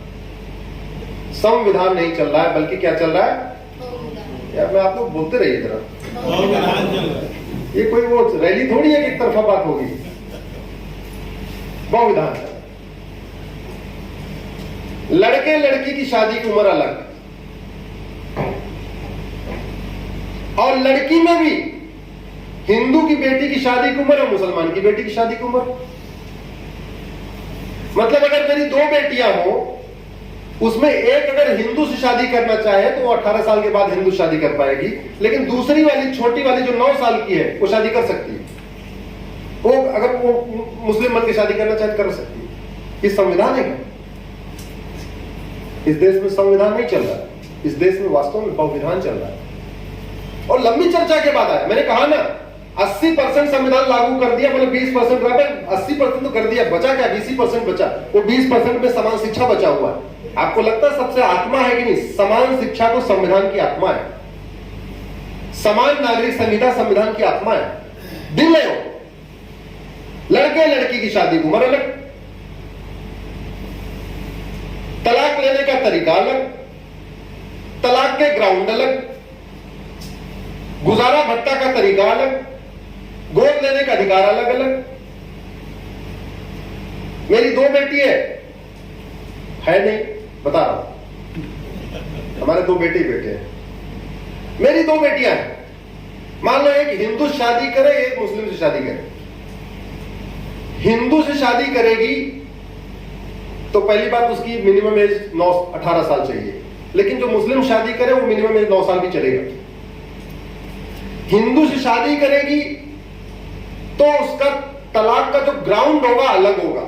संविधान नहीं चल रहा है, बल्कि क्या चल रहा है? यार मैं आप लोग बोलते रहिए जरा। बहुविधान चल रहा है। ये कोई वो रैली थोड़ी है कि एक तरफा बात होगी। बहुविधान चल रहा है। लड़के लड़की की शादी की उम्र अलग, और लड़की में भी हिंदू की बेटी की शादी की उम्र और मुसलमान की बेटी की शादी की उम्र। मतलब अगर मेरी 2 बेटियां हो, उसमें एक अगर हिंदू से शादी करना चाहे तो वो 18 साल के बाद हिंदू शादी कर पाएगी, लेकिन दूसरी वाली छोटी वाली जो 9 साल की है वो शादी कर सकती है। वो अगर वो मुस्लिम मन की शादी करना चाहे तो कर सकती है। ये संविधान है क्या? इस देश में संविधान नहीं चल रहा, इस देश में वास्तव में बहुविधान चल रहा है। और लंबी चर्चा के बाद आया, मैंने कहा ना 80% संविधान लागू कर दिया, बोले 20% रहा, 80% तो कर दिया, बचा क्या? 20% बचा। वो 20% में समान शिक्षा बचा हुआ है। आपको लगता है सबसे आत्मा है कि नहीं? समान शिक्षा तो संविधान की आत्मा है, समान नागरिक संहिता संविधान की आत्मा है। दिल है वो। लड़के लड़की की शादी की उम्र अलग, तलाक लेने का तरीका अलग, तलाक के ग्राउंड अलग, गुजारा भत्ता का तरीका अलग, गोद लेने का अधिकार अलग अलग। मेरी 2 बेटी है नहीं, बता रहा हूं, हमारे 2 बेटे हैं। मेरी 2 बेटियां हैं, मान लो एक हिंदू शादी करे, एक मुस्लिम से शादी करे। हिंदू से शादी करेगी तो पहली बात उसकी मिनिमम एज 18 साल चाहिए, लेकिन जो मुस्लिम शादी करे वो मिनिमम एज 9 साल भी चलेगा। हिंदू से शादी करेगी तो उसका तलाक का जो ग्राउंड होगा अलग होगा,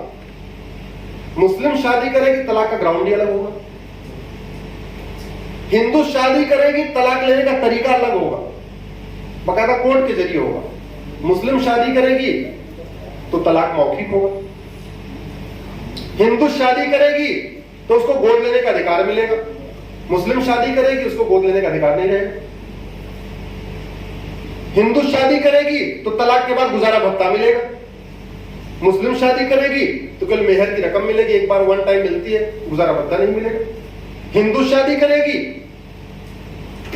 मुस्लिम शादी करेगी तलाक का ग्राउंड ही अलग होगा। हिंदू शादी करेगी तलाक लेने का तरीका अलग होगा, बकायदा कोर्ट के जरिए होगा। मुस्लिम शादी करेगी तो तलाक मौखिक होगा। हिंदू शादी करेगी तो उसको गोद लेने का अधिकार मिलेगा, मुस्लिम शादी करेगी उसको गोद लेने का अधिकार नहीं रहेगा। हिंदू शादी करेगी तो तलाक के बाद गुजारा भत्ता मिलेगा, मुस्लिम शादी करेगी तो केवल मेहर की रकम मिलेगी, एक बार 1 टाइम मिलती है, गुजारा भत्ता नहीं मिलेगा। हिंदू शादी करेगी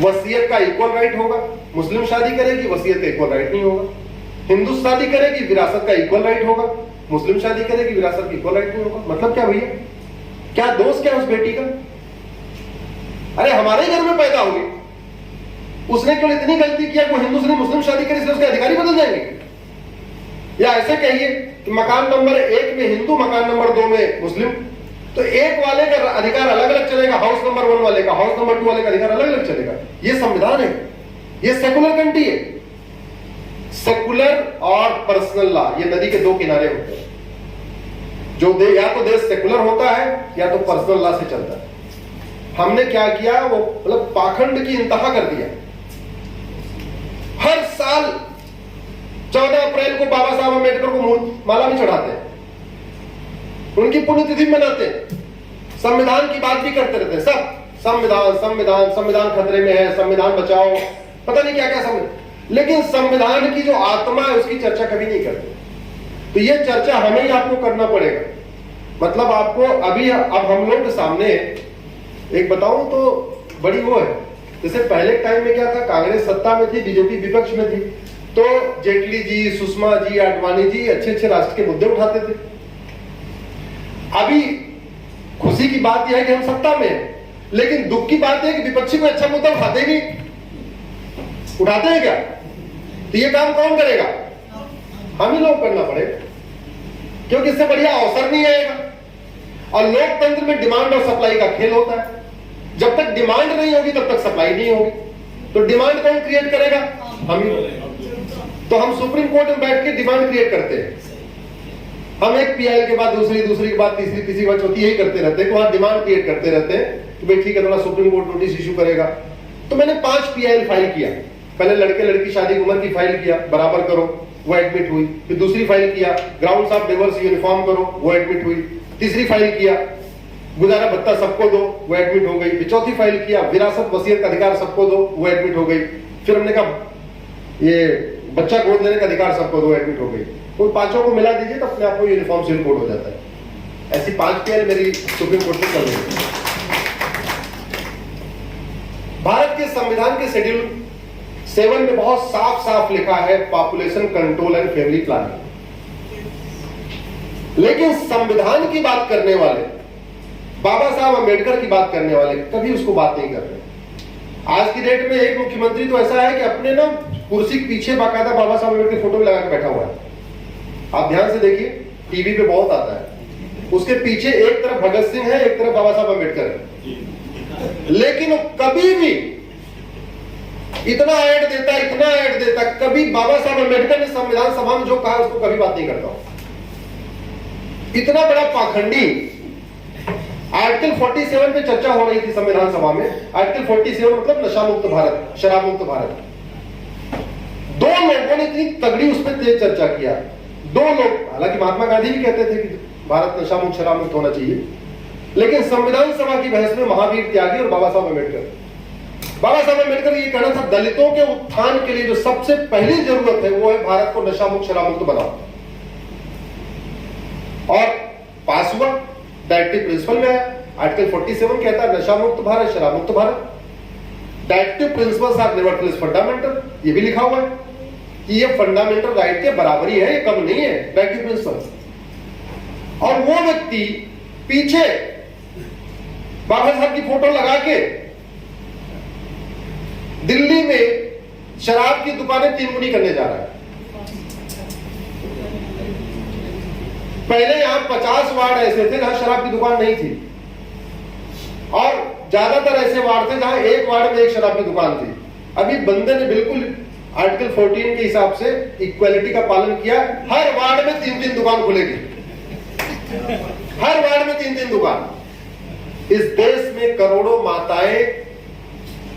वसीयत का इक्वल राइट होगा, मुस्लिम शादी करेगी वसीयत का इक्वल राइट नहीं होगा। हिंदू शादी करेगी विरासत का इक्वल राइट होगा, मुस्लिम शादी करेगी विरासत का इक्वल राइट नहीं होगा। मतलब क्या भैया, क्या दोष क्या उस बेटी का? अरे हमारे घर में पैदा होगी, उसने केवल इतनी गलती किया वो हिंदू से नहीं मुस्लिम शादी करी, इसलिए उसके अधिकारी बदल जाएंगे? या ऐसे कहिए कि मकान नंबर 1 में हिंदू, मकान नंबर 2 में मुस्लिम, तो एक वाले का अधिकार अलग अलग चलेगा, हाउस नंबर 1 वाले का, हाउस नंबर 2 वाले का अधिकार अलग अलग चलेगा। ये संविधान है, ये सेकुलर कंट्री है। सेकुलर और पर्सनल लॉ ये नदी के 2 किनारे होते हैं। जो या तो देश सेकुलर होता है या तो पर्सनल लॉ से चलता है। हमने क्या किया, वो मतलब पाखंड की इंतहा कर दिया। हर साल 14 अप्रैल को बाबा साहब अम्बेडकर को माला भी चढ़ाते हैं, उनकी पुण्यतिथि मनाते हैं, संविधान की बात भी करते रहते हैं सब। संविधान संविधान संविधान खतरे में है, संविधान बचाओ, पता नहीं क्या क्या संविधान, लेकिन संविधान की जो आत्मा है उसकी चर्चा कभी नहीं करते। तो ये चर्चा हमें ही आपको करना पड़ेगा। मतलब आपको अभी अब हम लोग के सामने एक बताऊं तो बड़ी वो है, जैसे पहले टाइम में क्या था, कांग्रेस सत्ता में थी, बीजेपी विपक्ष में थी, तो जेटली जी, सुषमा जी, आडवाणी जी अच्छे अच्छे राष्ट्र के मुद्दे उठाते थे। अभी खुशी की बात यह है कि हम सत्ता में हैं, लेकिन दुख की बात है कि विपक्षी को अच्छा मुद्दा उठाते ही नहीं। उठाते हैं क्या? तो ये काम कौन करेगा? हम ही लोग करना पड़ेगा, क्योंकि इससे बढ़िया अवसर नहीं आएगा। और लोकतंत्र में डिमांड और सप्लाई का खेल होता है। जब तक डिमांड नहीं होगी तब तक सप्लाई नहीं होगी। तो डिमांड कौन क्रिएट करेगा? हम ही। तो हम सुप्रीम कोर्ट में बैठ के डिमांड क्रिएट करते हैं। हम एक पीआईएल के बाद दूसरी, दूसरी के बाद तीसरी, तीसरी बात चौथी, यही करते रहते हैं कि वहां डिमांड क्रिएट करते रहते हैं कि भाई ठीक है थोड़ा सुप्रीम कोर्ट नोटिस इशू करेगा। तो मैंने 5 PIL फाइल किया। पहले लड़के लड़की शादी की उम्र की फाइल किया, बराबर करो, वो एडमिट हुई। फिर दूसरी फाइल किया, ग्राउंड्स ऑफ डिवोर्स यूनिफॉर्म करो, वो एडमिट हुई। तीसरी फाइल किया, गुजारा भत्ता सबको दो, वो एडमिट हो गई। फिर चौथी फाइल किया, विरासत वसीयत का अधिकार सबको दो, वो एडमिट हो गई। फिर हमने कहा ये बच्चा गोद लेने का अधिकार सबको दो, एडमिट हो गई। तो पांचों को मिला दीजिए तो अपने आप को यूनिफॉर्म सिविल कोड हो जाता है। ऐसी 5 PIL मेरी सुप्रीम कोर्ट में चल रही है। भारत के संविधान के शेड्यूल 7 में बहुत साफ साफ लिखा है population control and family planning. लेकिन संविधान की बात करने वाले, बाबा साहब अंबेडकर की बात करने वाले कभी उसको बात नहीं कर रहे। आज की डेट में एक मुख्यमंत्री तो ऐसा है कि अपने ना कुर्सी के पीछे बाकायदा बाबा साहब अम्बेडकर की फोटो लगा के बैठा हुआ है। आप ध्यान से देखिए, टीवी पे बहुत आता है। उसके पीछे एक तरफ भगत सिंह है, एक तरफ बाबा साहब अम्बेडकर है। लेकिन वो कभी भी इतना ऐड देता, कभी बाबा साहब अम्बेडकर ने संविधान सभा में जो कहा उसको कभी बात नहीं करता। इतना बड़ा पाखंडी। आर्टिकल 47 पे चर्चा हो रही थी संविधान सभा में। आर्टिकल 47 मतलब नशा मुक्त भारत, शराब मुक्त भारत। 2 लोगों ने इतनी तगड़ी उस पर तेज चर्चा किया। 2 लोग, हालांकि महात्मा गांधी भी कहते थे कि भारत नशा मुक्त शराब मुक्त होना चाहिए, लेकिन संविधान सभा की बहस में महावीर त्यागी और बाबा साहब अम्बेडकर ये कहना था दलितों के उत्थान के लिए जो सबसे पहली जरूरत है वो है भारत को नशा मुक्त शराब मुक्त बनाओ। और पास हुआ, डायरेक्टिव प्रिंसिपल में आया। आर्टिकल 47 कहता है नशा मुक्त भारत, शराब मुक्त Bharat. Directive principles are nevertheless fundamental, ये भी लिखा हुआ है कि ये फंडामेंटल राइट के बराबर ही है, ये कम नहीं है डायरेक्टिव प्रिंसिपल्स। और वो व्यक्ति पीछे बाबा साहब की फोटो लगा के दिल्ली में शराब की दुकानें 3 गुनी करने जा रहा है। पहले यहां 50 वार्ड ऐसे थे जहां शराब की दुकान नहीं थी, और ज्यादातर ऐसे वार्ड थे जहां एक वार्ड में एक शराब की दुकान थी। अभी बंदे ने बिल्कुल आर्टिकल 14 के हिसाब से इक्वालिटी का पालन किया। हर वार्ड में 3-3 दुकान खुलेगी, हर वार्ड में 3-3 दुकान। इस देश में करोड़ों माताएं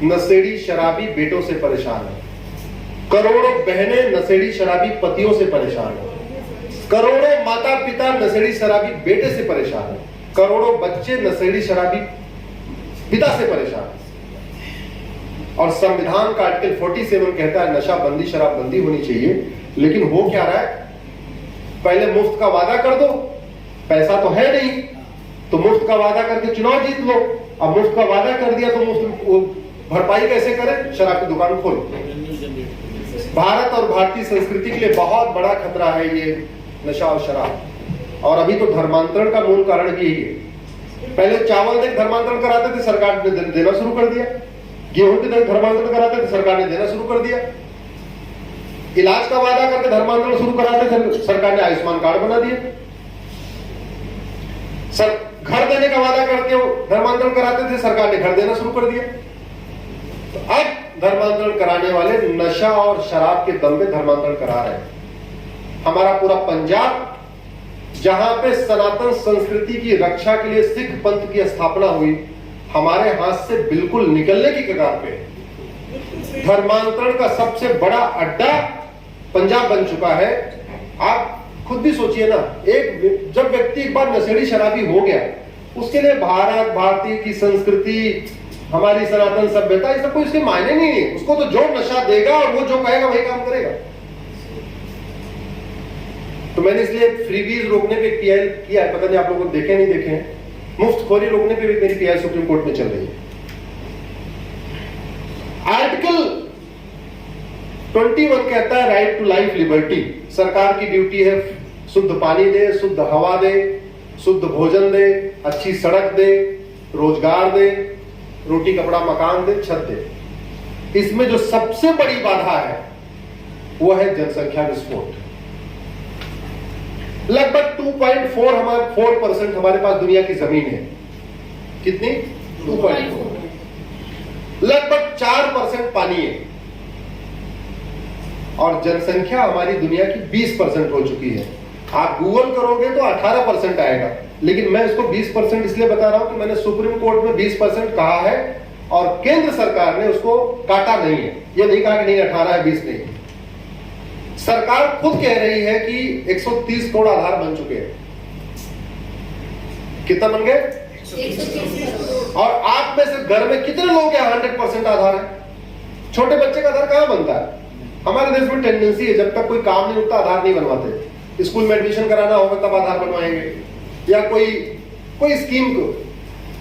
नशेड़ी शराबी बेटों से परेशान है, करोड़ों बहनें नशेड़ी शराबी पतियों से परेशान है, करोड़ों माता पिता नशेड़ी शराबी बेटे से परेशान है, करोड़ों बच्चे नशेड़ी शराबी पिता से परेशान है। और संविधान का आर्टिकल 47 कहता है नशा बंदी शराब बंदी होनी चाहिए। लेकिन हो क्या रहा है, पहले मुफ्त का वादा कर दो, पैसा तो है नहीं तो मुफ्त का वादा करके चुनाव जीत लो। अब मुफ्त का वादा कर दिया तो मुफ्त भरपाई कैसे करें, शराब की दुकान खोलो। भारत और भारतीय संस्कृति के लिए बहुत बड़ा खतरा है ये नशा और शराब। और अभी तो धर्मांतरण का मूल कारण भी यही है। पहले चावल देख धर्मांतरण कराते थे, सरकार ने देना शुरू कर दिया। गेहूं के देख धर्मांतरण कराते थे, सरकार ने देना शुरू कर दिया। इलाज का वादा करके धर्मांतरण शुरू कराते थे, सरकार ने आयुष्मान कार्ड बना दिए। सर घर देने का वादा करके धर्मांतरण कराते थे, सरकार ने घर देना शुरू कर दिया। तो अब धर्मांतरण कराने वाले नशा और शराब के दम पे धर्मांतरण करा रहे हैं। हमारा पूरा पंजाब, जहां पे सनातन संस्कृति की रक्षा के लिए सिख पंथ की स्थापना हुई, हमारे हाथ से बिल्कुल निकलने की कगार पे। धर्मांतरण का सबसे बड़ा अड्डा पंजाब बन चुका है। आप खुद भी सोचिए ना, एक जब व्यक्ति एक बार नशेड़ी शराबी हो गया, उसके लिए भारत, भारतीय की संस्कृति, हमारी सनातन सभ्यता, ये सब कोई उसके मायने नहीं है। उसको तो जो नशा देगा और वो जो कहेगा वही काम करेगा। तो मैंने इसलिए फ्रीबीज रोकने पे पीआई किया है। पता नहीं आप लोगों को देखे नहीं देखे हैं, मुफ्तखोरी रोकने पे भी मेरी पीआई सुप्रीम कोर्ट में चल रही है। आर्टिकल 21 कहता है राइट टू लाइफ लिबर्टी। सरकार की ड्यूटी है शुद्ध पानी दे, शुद्ध हवा दे, शुद्ध भोजन दे, अच्छी सड़क दे, रोजगार दे, रोटी कपड़ा मकान दे, छत दे। इसमें जो सबसे बड़ी बाधा है वो है जनसंख्या विस्फोट। लगभग 2.4% हमारे पास दुनिया की जमीन है। कितनी? 2.4। लगभग 4% पानी है, और जनसंख्या हमारी दुनिया की 20% हो चुकी है। आप गूगल करोगे तो 18% आएगा। लेकिन मैं इसको 20% इसलिए बता रहा हूं कि मैंने सुप्रीम कोर्ट में 20% कहा है और केंद्र सरकार ने उसको काटा नहीं है। ये नहीं कहा कि नहीं 18 है 20 नहीं। सरकार खुद कह रही है कि 130 करोड़ आधार बन चुके हैं। कितना बन गए? 130 करोड़। और आप में से घर में कितने लोग हैं 100% आधार है? छोटे बच्चे का आधार कहां बनता है? हमारे देश में टेंडेंसी है जब तक कोई काम नहीं होता आधार नहीं बनवाते। स्कूल में एडमिशन कराना होगा तब आधार बनवाएंगे या कोई स्कीम को।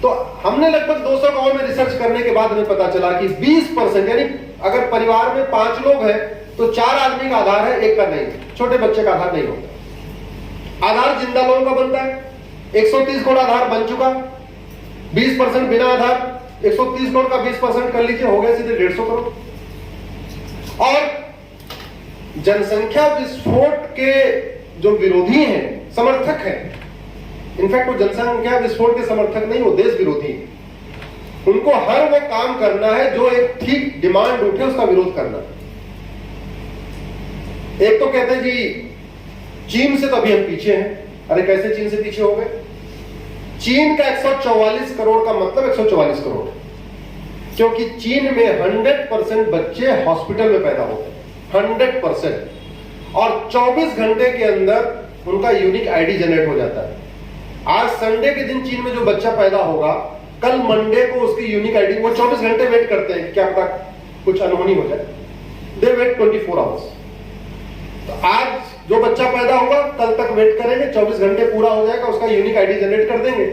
तो हमने लगभग 200 गांव में रिसर्च करने के बाद हमें पता चला कि 20% यानी अगर परिवार में 5 लोग हैं तो 4 आदमी का आधार है, 1 का नहीं। छोटे बच्चे का आधार नहीं होता। आधार जिंदा लोगों का बनता है। 130 करोड़ आधार बन चुका, 20% बिना आधार, 130 करोड़ का 20% कर लीजिए, हो गया सीधे 150 करोड़। और जनसंख्या विस्फोट के जो विरोधी हैं, समर्थक हैं, इनफैक्ट वो जनसंख्या विस्फोट के समर्थक नहीं, वो देश विरोधी हैं। उनको हर वो काम करना है जो एक ठीक डिमांड उठे उसका विरोध करना। एक तो कहते हैं जी चीन से तो अभी हम पीछे हैं। अरे कैसे चीन से पीछे हो गए? चीन का 144 करोड़ का मतलब 144 करोड़, क्योंकि चीन में 100% बच्चे हॉस्पिटल में पैदा होते हैं, 100%। और 24 घंटे के अंदर उनका यूनिक आईडी जनरेट हो जाता है। आज संडे के दिन चीन में जो बच्चा पैदा होगा, कल मंडे को उसकी यूनिक आईडी, वो 24 घंटे वेट करते हैं, क्या पता कुछ अनहोनी हो जाए। दे वेट 24 आवर्स। तो आज जो बच्चा पैदा होगा कल तक वेट करेंगे, 24 घंटे पूरा हो जाएगा, उसका यूनिक आईडी जनरेट कर देंगे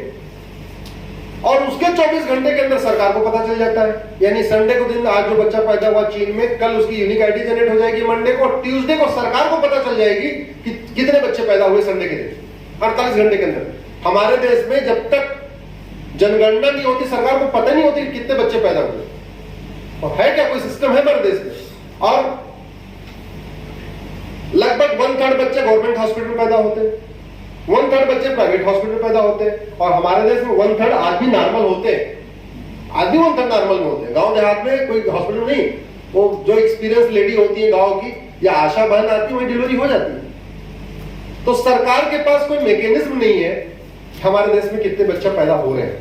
और उसके 24 घंटे के अंदर सरकार को पता चल जाता है। यानी संडे को दिन आज जो बच्चा पैदा हुआ चीन में, कल उसकी यूनिक आईडी जनरेट हो जाएगी मंडे को, और ट्यूसडे को सरकार को पता चल जाएगी कि कितने बच्चे पैदा हुए संडे के दिन, 48 घंटे के अंदर। हमारे देश में जब तक जनगणना नहीं होती सरकार को पता नहीं होती कितने बच्चे पैदा हुए। और है क्या कोई सिस्टम है हमारे देश में? और लगभग 1/3 बच्चे गवर्नमेंट हॉस्पिटल में पैदा होते हैं, 1/3 बच्चे प्राइवेट हॉस्पिटल में पैदा होते हैं। और हमारे देश में 1/3 आज भी नॉर्मल होते हैं, आज भी 1/3 नॉर्मल में होते हैं। गांव देहात में कोई हॉस्पिटल नहीं, वो जो एक्सपीरियंस लेडी होती है गांव की या आशा बहन आती है, वही डिलीवरी हो जाती है। तो सरकार के पास कोई मैकेनिज्म नहीं है हमारे देश में कितने बच्चे पैदा हो रहे हैं।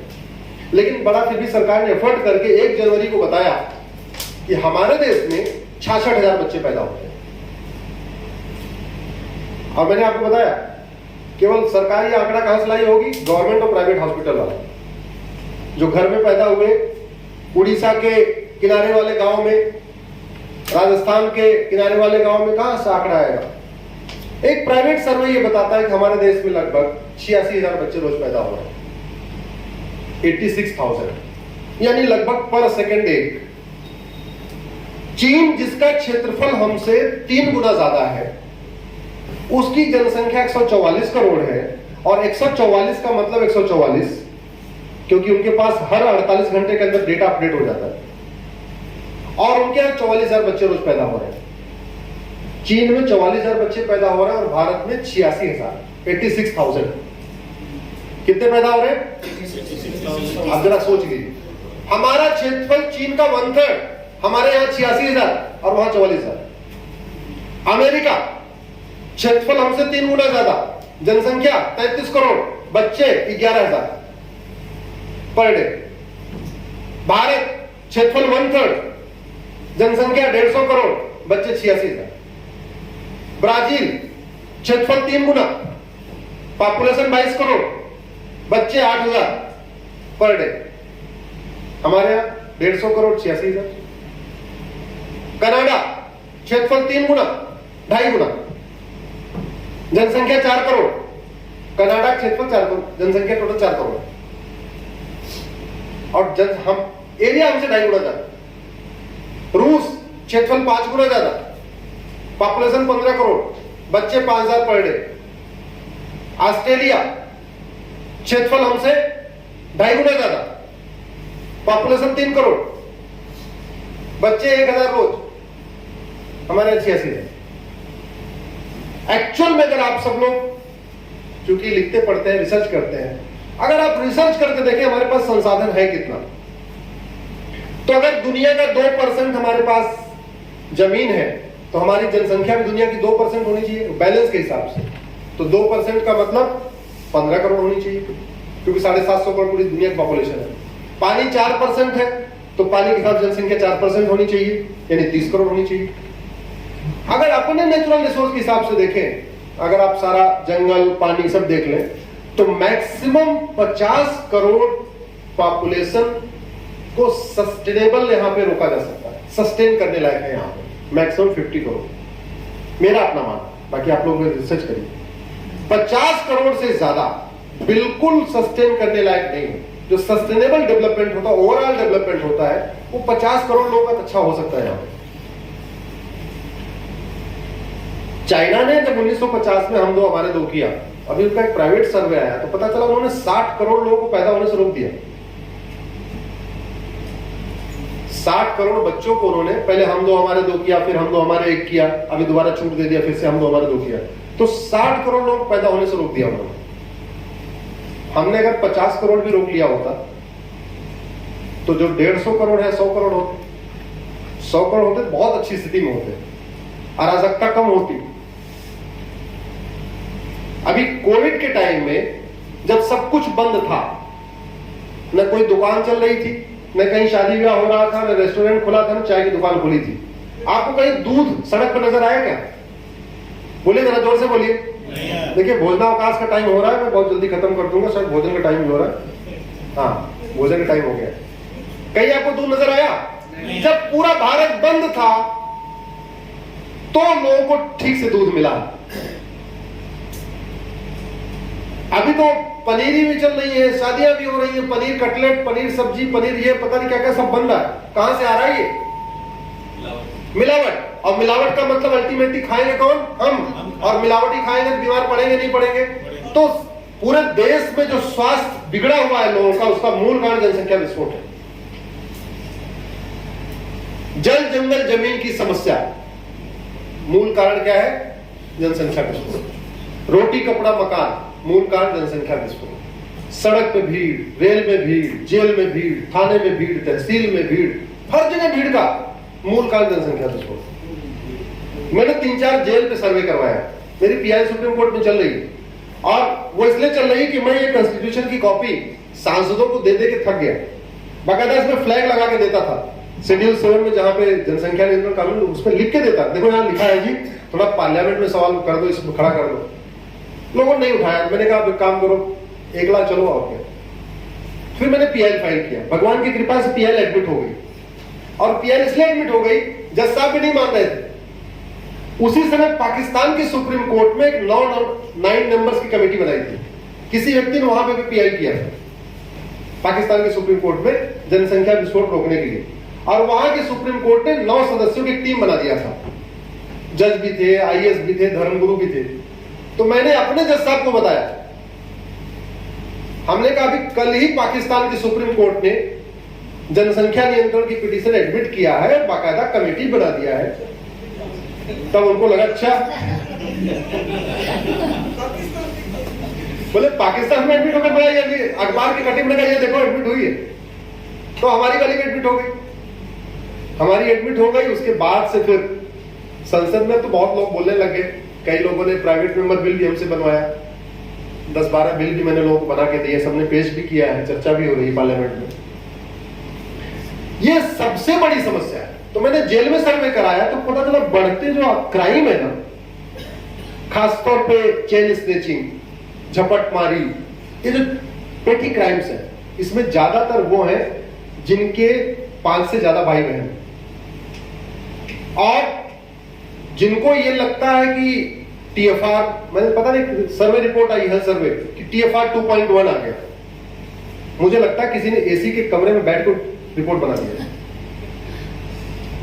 लेकिन बड़ा फिर भी सरकार ने एफर्ट करके 1 जनवरी को बताया कि हमारे देश में 66,000 बच्चे पैदा होते हैं। और मैंने आपको बताया केवल सरकारी आंकड़ा कहां से लाई होगी? गवर्नमेंट और प्राइवेट हॉस्पिटल वाला। जो घर में पैदा हुए, उड़ीसा के किनारे वाले गांव में, राजस्थान के किनारे वाले गांव में कहां से आंकड़ा आएगा? एक प्राइवेट सर्वे ये बताता है कि हमारे देश में लगभग 86,000 बच्चे रोज पैदा हो रहे हैं, 86,000, यानी लगभग पर सेकंड 1। चीन जिसका क्षेत्रफल हमसे 3 गुना ज्यादा है, उसकी जनसंख्या 144 करोड़ है। और 144 का मतलब 144, क्योंकि उनके पास हर 48 घंटे के अंदर डेटा अपडेट हो जाता है। और उनके यहां 44,000 बच्चे रोज पैदा हो रहे हैं। चीन में 44,000 बच्चे पैदा हो रहे हैं और भारत में 86,000, 86,000। कितने पैदा हो रहे हैं? आप जरा सोच लीजिए, हमारा क्षेत्रफल चीन का 1/3, हमारे यहां 86,000 और वहां 44,000। अमेरिका क्षेत्रफल हमसे 3 गुना ज्यादा, जनसंख्या 33 करोड़, बच्चे 11,000 पर डे। भारत क्षेत्रफल 1/3, जनसंख्या 150 करोड़, बच्चे 86,000। ब्राजील क्षेत्रफल 3 गुना, पॉपुलेशन 22 करोड़, बच्चे 8,000 पर डे। हमारे यहां 150 करोड़, 86,000। कनाडा क्षेत्रफल 3 गुना, 2.5 गुना, जनसंख्या 4 करोड़। कनाडा क्षेत्रफल 4 करोड़, जनसंख्या टोटल 4 करोड़। और हम एरिया हमसे 2.5 गुना ज्यादा। रूस क्षेत्रफल 5 गुना ज्यादा, पॉपुलेशन 15 करोड़, बच्चे 5,000 पर डे। ऑस्ट्रेलिया क्षेत्रफल हमसे 2.5 गुना ज्यादा, पॉपुलेशन 3 करोड़, बच्चे 1,000 रोज, हमारे 86,000। एक्चुअल में अगर आप सब लोग क्योंकि लिखते पढ़ते हैं, रिसर्च करते हैं, अगर आप रिसर्च करके देखें हमारे पास संसाधन है कितना, तो अगर दुनिया का 2% हमारे पास जमीन है तो हमारी जनसंख्या भी दुनिया की 2% होनी चाहिए बैलेंस के हिसाब से। तो 2% का मतलब 15 करोड़ होनी चाहिए, क्योंकि 750 करोड़ पूरी दुनिया की पॉपुलेशन है। पानी 4% है, तो पानी के साथ जनसंख्या 4% होनी चाहिए, यानी 30 करोड़ होनी चाहिए। अगर अपने नेचुरल रिसोर्स के हिसाब से देखें, अगर आप सारा जंगल पानी सब देख लें, तो मैक्सिमम 50 करोड़ पॉपुलेशन को सस्टेनेबल यहां पे रोका जा सकता है, सस्टेन करने लायक है यहां पे मैक्सिमम 50 करोड़, मेरा अपना मानना, बाकी आप लोग रिसर्च करिए। 50 करोड़ से ज्यादा बिल्कुल सस्टेन करने लायक नहीं है। जो सस्टेनेबल डेवलपमेंट होता है, ओवरऑल डेवलपमेंट होता है, वो 50 करोड़ लोगों का अच्छा हो सकता है यहां पे। चाइना ने जब 1950 में हम दो हमारे दो किया, अभी उनका एक प्राइवेट सर्वे आया तो पता चला उन्होंने 60 करोड़ लोगों को पैदा होने से रोक दिया। 60 करोड़ बच्चों को उन्होंने, पहले हम दो हमारे दो किया, फिर हम दो हमारे एक किया, अभी दोबारा छूट दे दिया, फिर से हम दो हमारे दो किया, तो 60 करोड़ लोग पैदा होने से रोक दिया उन्होंने। हमने अगर 50 करोड़ भी रोक लिया होता तो जो 150 करोड़ है 100 करोड़ होते, 100 करोड़ होते बहुत अच्छी स्थिति में होते, अराजकता कम होती। अभी कोविड के टाइम में जब सब कुछ बंद था, न कोई दुकान चल रही थी, न कहीं शादी ब्याह हो रहा था, न रेस्टोरेंट खुला था, न चाय की दुकान खुली थी, आपको कहीं दूध सड़क पर नजर आया क्या? बोलिए जरा जोर से बोलिए। देखिए भोजनावकाश का टाइम हो रहा है, मैं बहुत जल्दी खत्म कर दूंगा, शायद भोजन का टाइम भी हो रहा है। हाँ, भोजन का टाइम हो गया। कहीं आपको दूध नजर आया? जब पूरा भारत बंद था तो लोगों को ठीक से दूध मिला। अभी तो पनीरी भी चल रही है, शादियां भी हो रही है, पनीर कटलेट, पनीर सब्जी, पनीर ये पता नहीं क्या क्या सब बन रहा है। कहां से आ रहा है ये? मिलावट। और मिलावट का मतलब अल्टीमेटली खाएंगे कौन? हम। और मिलावटी खाएंगे तो बीमार पड़ेंगे नहीं पड़ेंगे? तो पूरे देश में जो स्वास्थ्य बिगड़ा हुआ है लोगों का, उसका मूल कारण जनसंख्या विस्फोट है। जल जंगल जमीन की समस्या, मूल कारण क्या है? जनसंख्या विस्फोट। रोटी कपड़ा मकान, मूल कारण जनसंख्या विस्फोट। सड़क पे भीड़, रेल में भीड़, जेल में भीड़, थाने में भीड़, तहसील में भीड़, हर जगह भीड़ का मूल कारण जनसंख्या विस्फोट। मैंने 3-4 जेल पे सर्वे करवाया, मेरी पीआई सुप्रीम कोर्ट में चल रही है, और वो इसलिए चल रही है कि मैं ये कॉन्स्टिट्यूशन की कॉपी सांसदों को दे दे के थक गया। बाकायदा इसमें फ्लैग लगा के देता था, शेड्यूल 7 में जहां पे जनसंख्या नियंत्रण कानून, उसमें लिख के देता, देखो यहां लिखा है जी, थोड़ा पार्लियामेंट में सवाल कर दो, इसमें खड़ा कर दो। लोगों ने नहीं उठाया। मैंने कहा एक काम करो, 1 लाख चलो और क्या। फिर मैंने पीएल फाइल किया, भगवान की कृपा से पीएल एडमिट हो गई। और पीएल इसलिए एडमिट हो गई, जज साहब भी नहीं मान रहे थे। उसी समय पाकिस्तान की सुप्रीम कोर्ट में एक 9 मेंबर्स की कमेटी बनाई थी, किसी व्यक्ति ने वहां पे भी पीएल किया था पाकिस्तान की सुप्रीम कोर्ट में जनसंख्या विस्फोट रोकने के लिए। और वहां की सुप्रीम कोर्ट ने 9 सदस्यों की टीम बना दिया था, जज भी थे, आईएएस भी थे, धर्मगुरु भी थे। तो मैंने अपने जज साहब को बताया, हमने कहा अभी कल ही पाकिस्तान की सुप्रीम कोर्ट ने जनसंख्या नियंत्रण की पिटीशन एडमिट किया है, बाकायदा कमेटी बना दिया है। तब उनको लगा अच्छा, बोले पाकिस्तान में एडमिट होकर बनाई, अखबार की कटिंग लगाई, देखो एडमिट हुई है। तो हमारी वाली भी एडमिट हो गई, हमारी एडमिट हो गई। उसके बाद से फिर संसद में तो बहुत लोग बोलने लगे, कई लोगों ने प्राइवेट मेंबर बिल भी हमसे बनवाया, 10-12 बिल भी मैंने लोगों को बना के दिए, सबने पेश भी किया है, चर्चा भी हो रही है पार्लियामेंट में। ये सबसे बड़ी समस्या है। तो मैंने जेल में सर्वे कराया तो पता चला बढ़ते जो क्राइम है ना, खासतौर पे चेन स्नेचिंग, झपटमारी, ये जो पेटी क्राइम्स है, इसमें ज्यादातर वो है जिनके 5 से ज्यादा भाई बहन, और जिनको ये लगता है कि टीएफआर, मैंने पता नहीं सर्वे रिपोर्ट आई है सर्वे कि टीएफआर 2.1 आ गया। मुझे लगता है किसी ने एसी के कमरे में बैठ कर रिपोर्ट बना दिया।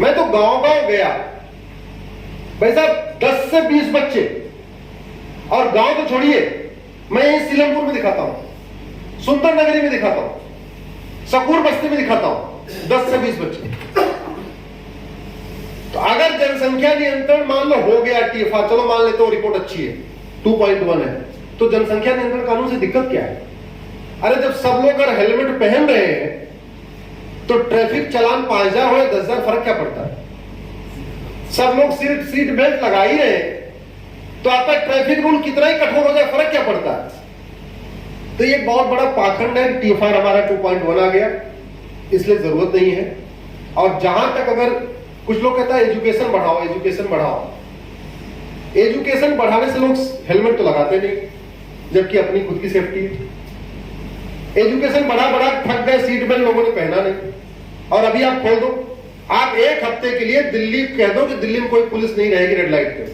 मैं तो गांव-गांव गया भाई साहब, 10 से 20 बच्चे, और गांव तो छोड़िए, मैं यही सीलमपुर में दिखाता हूं, सुंदर नगरी में दिखाता हूं, सकूर बस्ती में दिखाता हूं, 10 से 20 बच्चे। तो अगर जनसंख्या नियंत्रण मान लो हो गया टीएफआर, चलो मान लेते हो रिपोर्ट अच्छी है, 2.1 है, तो जनसंख्या नियंत्रण कानून से दिक्कत क्या है? अरे जब सब लोग अगर हेलमेट पहन रहे हैं तो ट्रैफिक चालान 5,000 हो या 10,000, फर्क क्या पड़ता है? सब लोग सीट बेल्ट लगा ही रहे हैं, तो आपका ट्रैफिक रूल कितना ही कठोर हो जाए, फर्क क्या पड़ता है? तो ये बहुत बड़ा पाखंड है। TFR हमारा 2.1 आ गया, इसलिए जरूरत नहीं है। और जहां तक अगर कुछ लोग कहता है एजुकेशन बढ़ाओ, एजुकेशन बढ़ाओ, एजुकेशन बढ़ाने से लोग हेलमेट तो लगाते नहीं, जबकि अपनी खुद की सेफ्टी है। एजुकेशन बढ़ा थक गए, सीट बेल्ट लोगों ने पहना नहीं। और अभी आप खोल दो, आप एक हफ्ते के लिए दिल्ली कह दो कि दिल्ली में कोई पुलिस नहीं रहेगी रेड लाइट पे,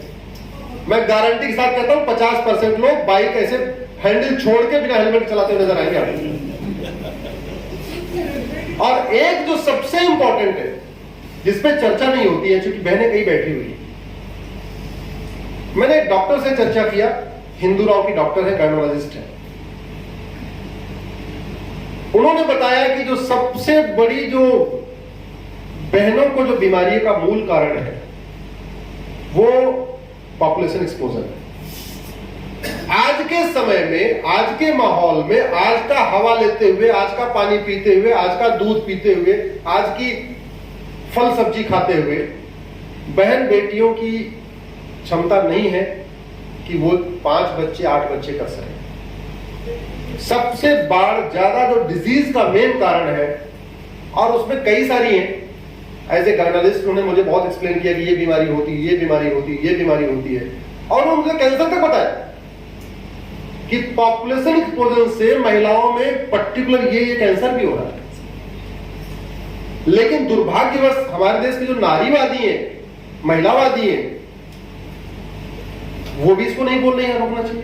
मैं गारंटी के साथ कहता हूं 50% लोग बाइक ऐसे हैंडल छोड़ के बिना हेलमेट चलाते हुए नजर आएंगे आपको। और एक जो सबसे इंपॉर्टेंट है, जिसपे चर्चा नहीं होती है, क्योंकि बहनें कहीं बैठी हुई है, मैंने एक डॉक्टर से चर्चा किया, हिंदू राव की डॉक्टर है, गायनोलॉजिस्ट है। उन्होंने बताया कि जो सबसे बड़ी जो बहनों को जो बीमारी का मूल कारण है वो पॉपुलेशन एक्सपोजर है। आज के समय में, आज के माहौल में, आज का हवा लेते हुए, आज का पानी पीते हुए, आज का दूध पीते हुए, आज की फल सब्जी खाते हुए बहन बेटियों की क्षमता नहीं है कि वो 5 बच्चे 8 बच्चे कर सके। सबसे ज्यादा जो डिजीज का मेन कारण है, और उसमें कई सारी हैं, एज ए गायनोलॉजिस्ट उन्होंने मुझे बहुत एक्सप्लेन किया कि ये बीमारी होती है, ये बीमारी होती है, ये बीमारी होती है। और मुझे कैंसर तक पता है कि पॉपुलेशन एक्सपोजर से महिलाओं में पर्टिकुलर ये कैंसर भी हो रहा है। लेकिन दुर्भाग्यवश हमारे देश की जो नारीवादी है, महिलावादी है, वो भी इसको नहीं बोल रहे हैं, रोकना चाहिए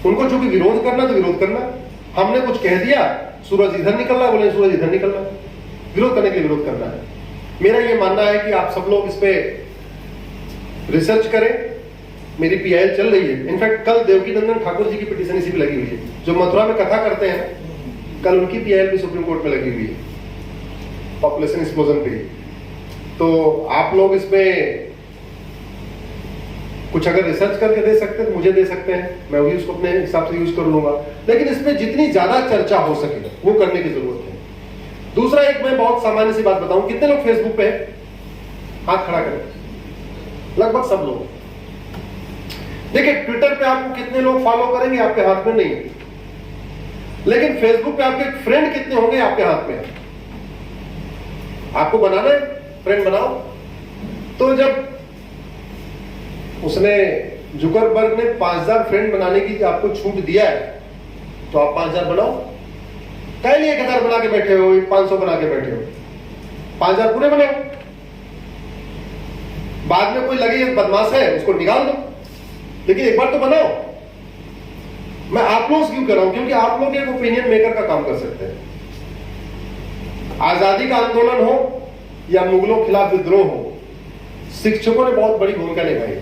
उनको। जो भी विरोध करना तो विरोध करना, हमने कुछ कह दिया, सूरज इधर निकल रहा है, बोले सूरज इधर निकल रहा है, विरोध करने के लिए विरोध करना है। मेरा ये मानना है कि आप सब लोग इस पे रिसर्च करें। मेरी PIL चल रही है, इनफैक्ट कल देवकी नंदन ठाकुर जी की पिटीशन इसी पे लगी हुई है, जो मथुरा में कथा करते हैं, कल उनकी PIL भी सुप्रीम कोर्ट में लगी हुई है पॉपुलेशन एक्सप्लोजन पे। तो आप लोग इसमें कुछ अगर रिसर्च करके दे सकते हैं तो मुझे दे सकते हैं, मैं भी उसको अपने हिसाब से यूज कर लूंगा। लेकिन इसमें जितनी ज्यादा चर्चा हो सके वो करने की जरूरत है। दूसरा, एक मैं बहुत सामान्य सी बात बताऊं, कितने लोग फेसबुक पे हैं? हाथ खड़ा करें। लगभग सब लोग। देखिए, ट्विटर पे आपको कितने लोग फॉलो करेंगे आपके हाथ में नहीं है, लेकिन फेसबुक पे आपके फ्रेंड कितने होंगे आपके हाथ में है। आपको बनाना है, फ्रेंड बनाओ। तो जब उसने जुकरबर्ग ने 5000 फ्रेंड बनाने की आपको छूट दिया है, तो आप 5000 बनाओ। पहले 1000 बना के बैठे हो, 500 बना के बैठे हो, 5000 पूरे बनाओ। बाद में कोई लगे बदमाश है उसको निकाल दो, लेकिन एक बार तो बनाओ। मैं आप लोग क्यों कर रहा हूं? क्योंकि आप लोग एक ओपिनियन मेकर का काम कर सकते हैं। आजादी का आंदोलन हो या मुगलों के खिलाफ विद्रोह हो, शिक्षकों ने बहुत बड़ी भूमिका निभाई।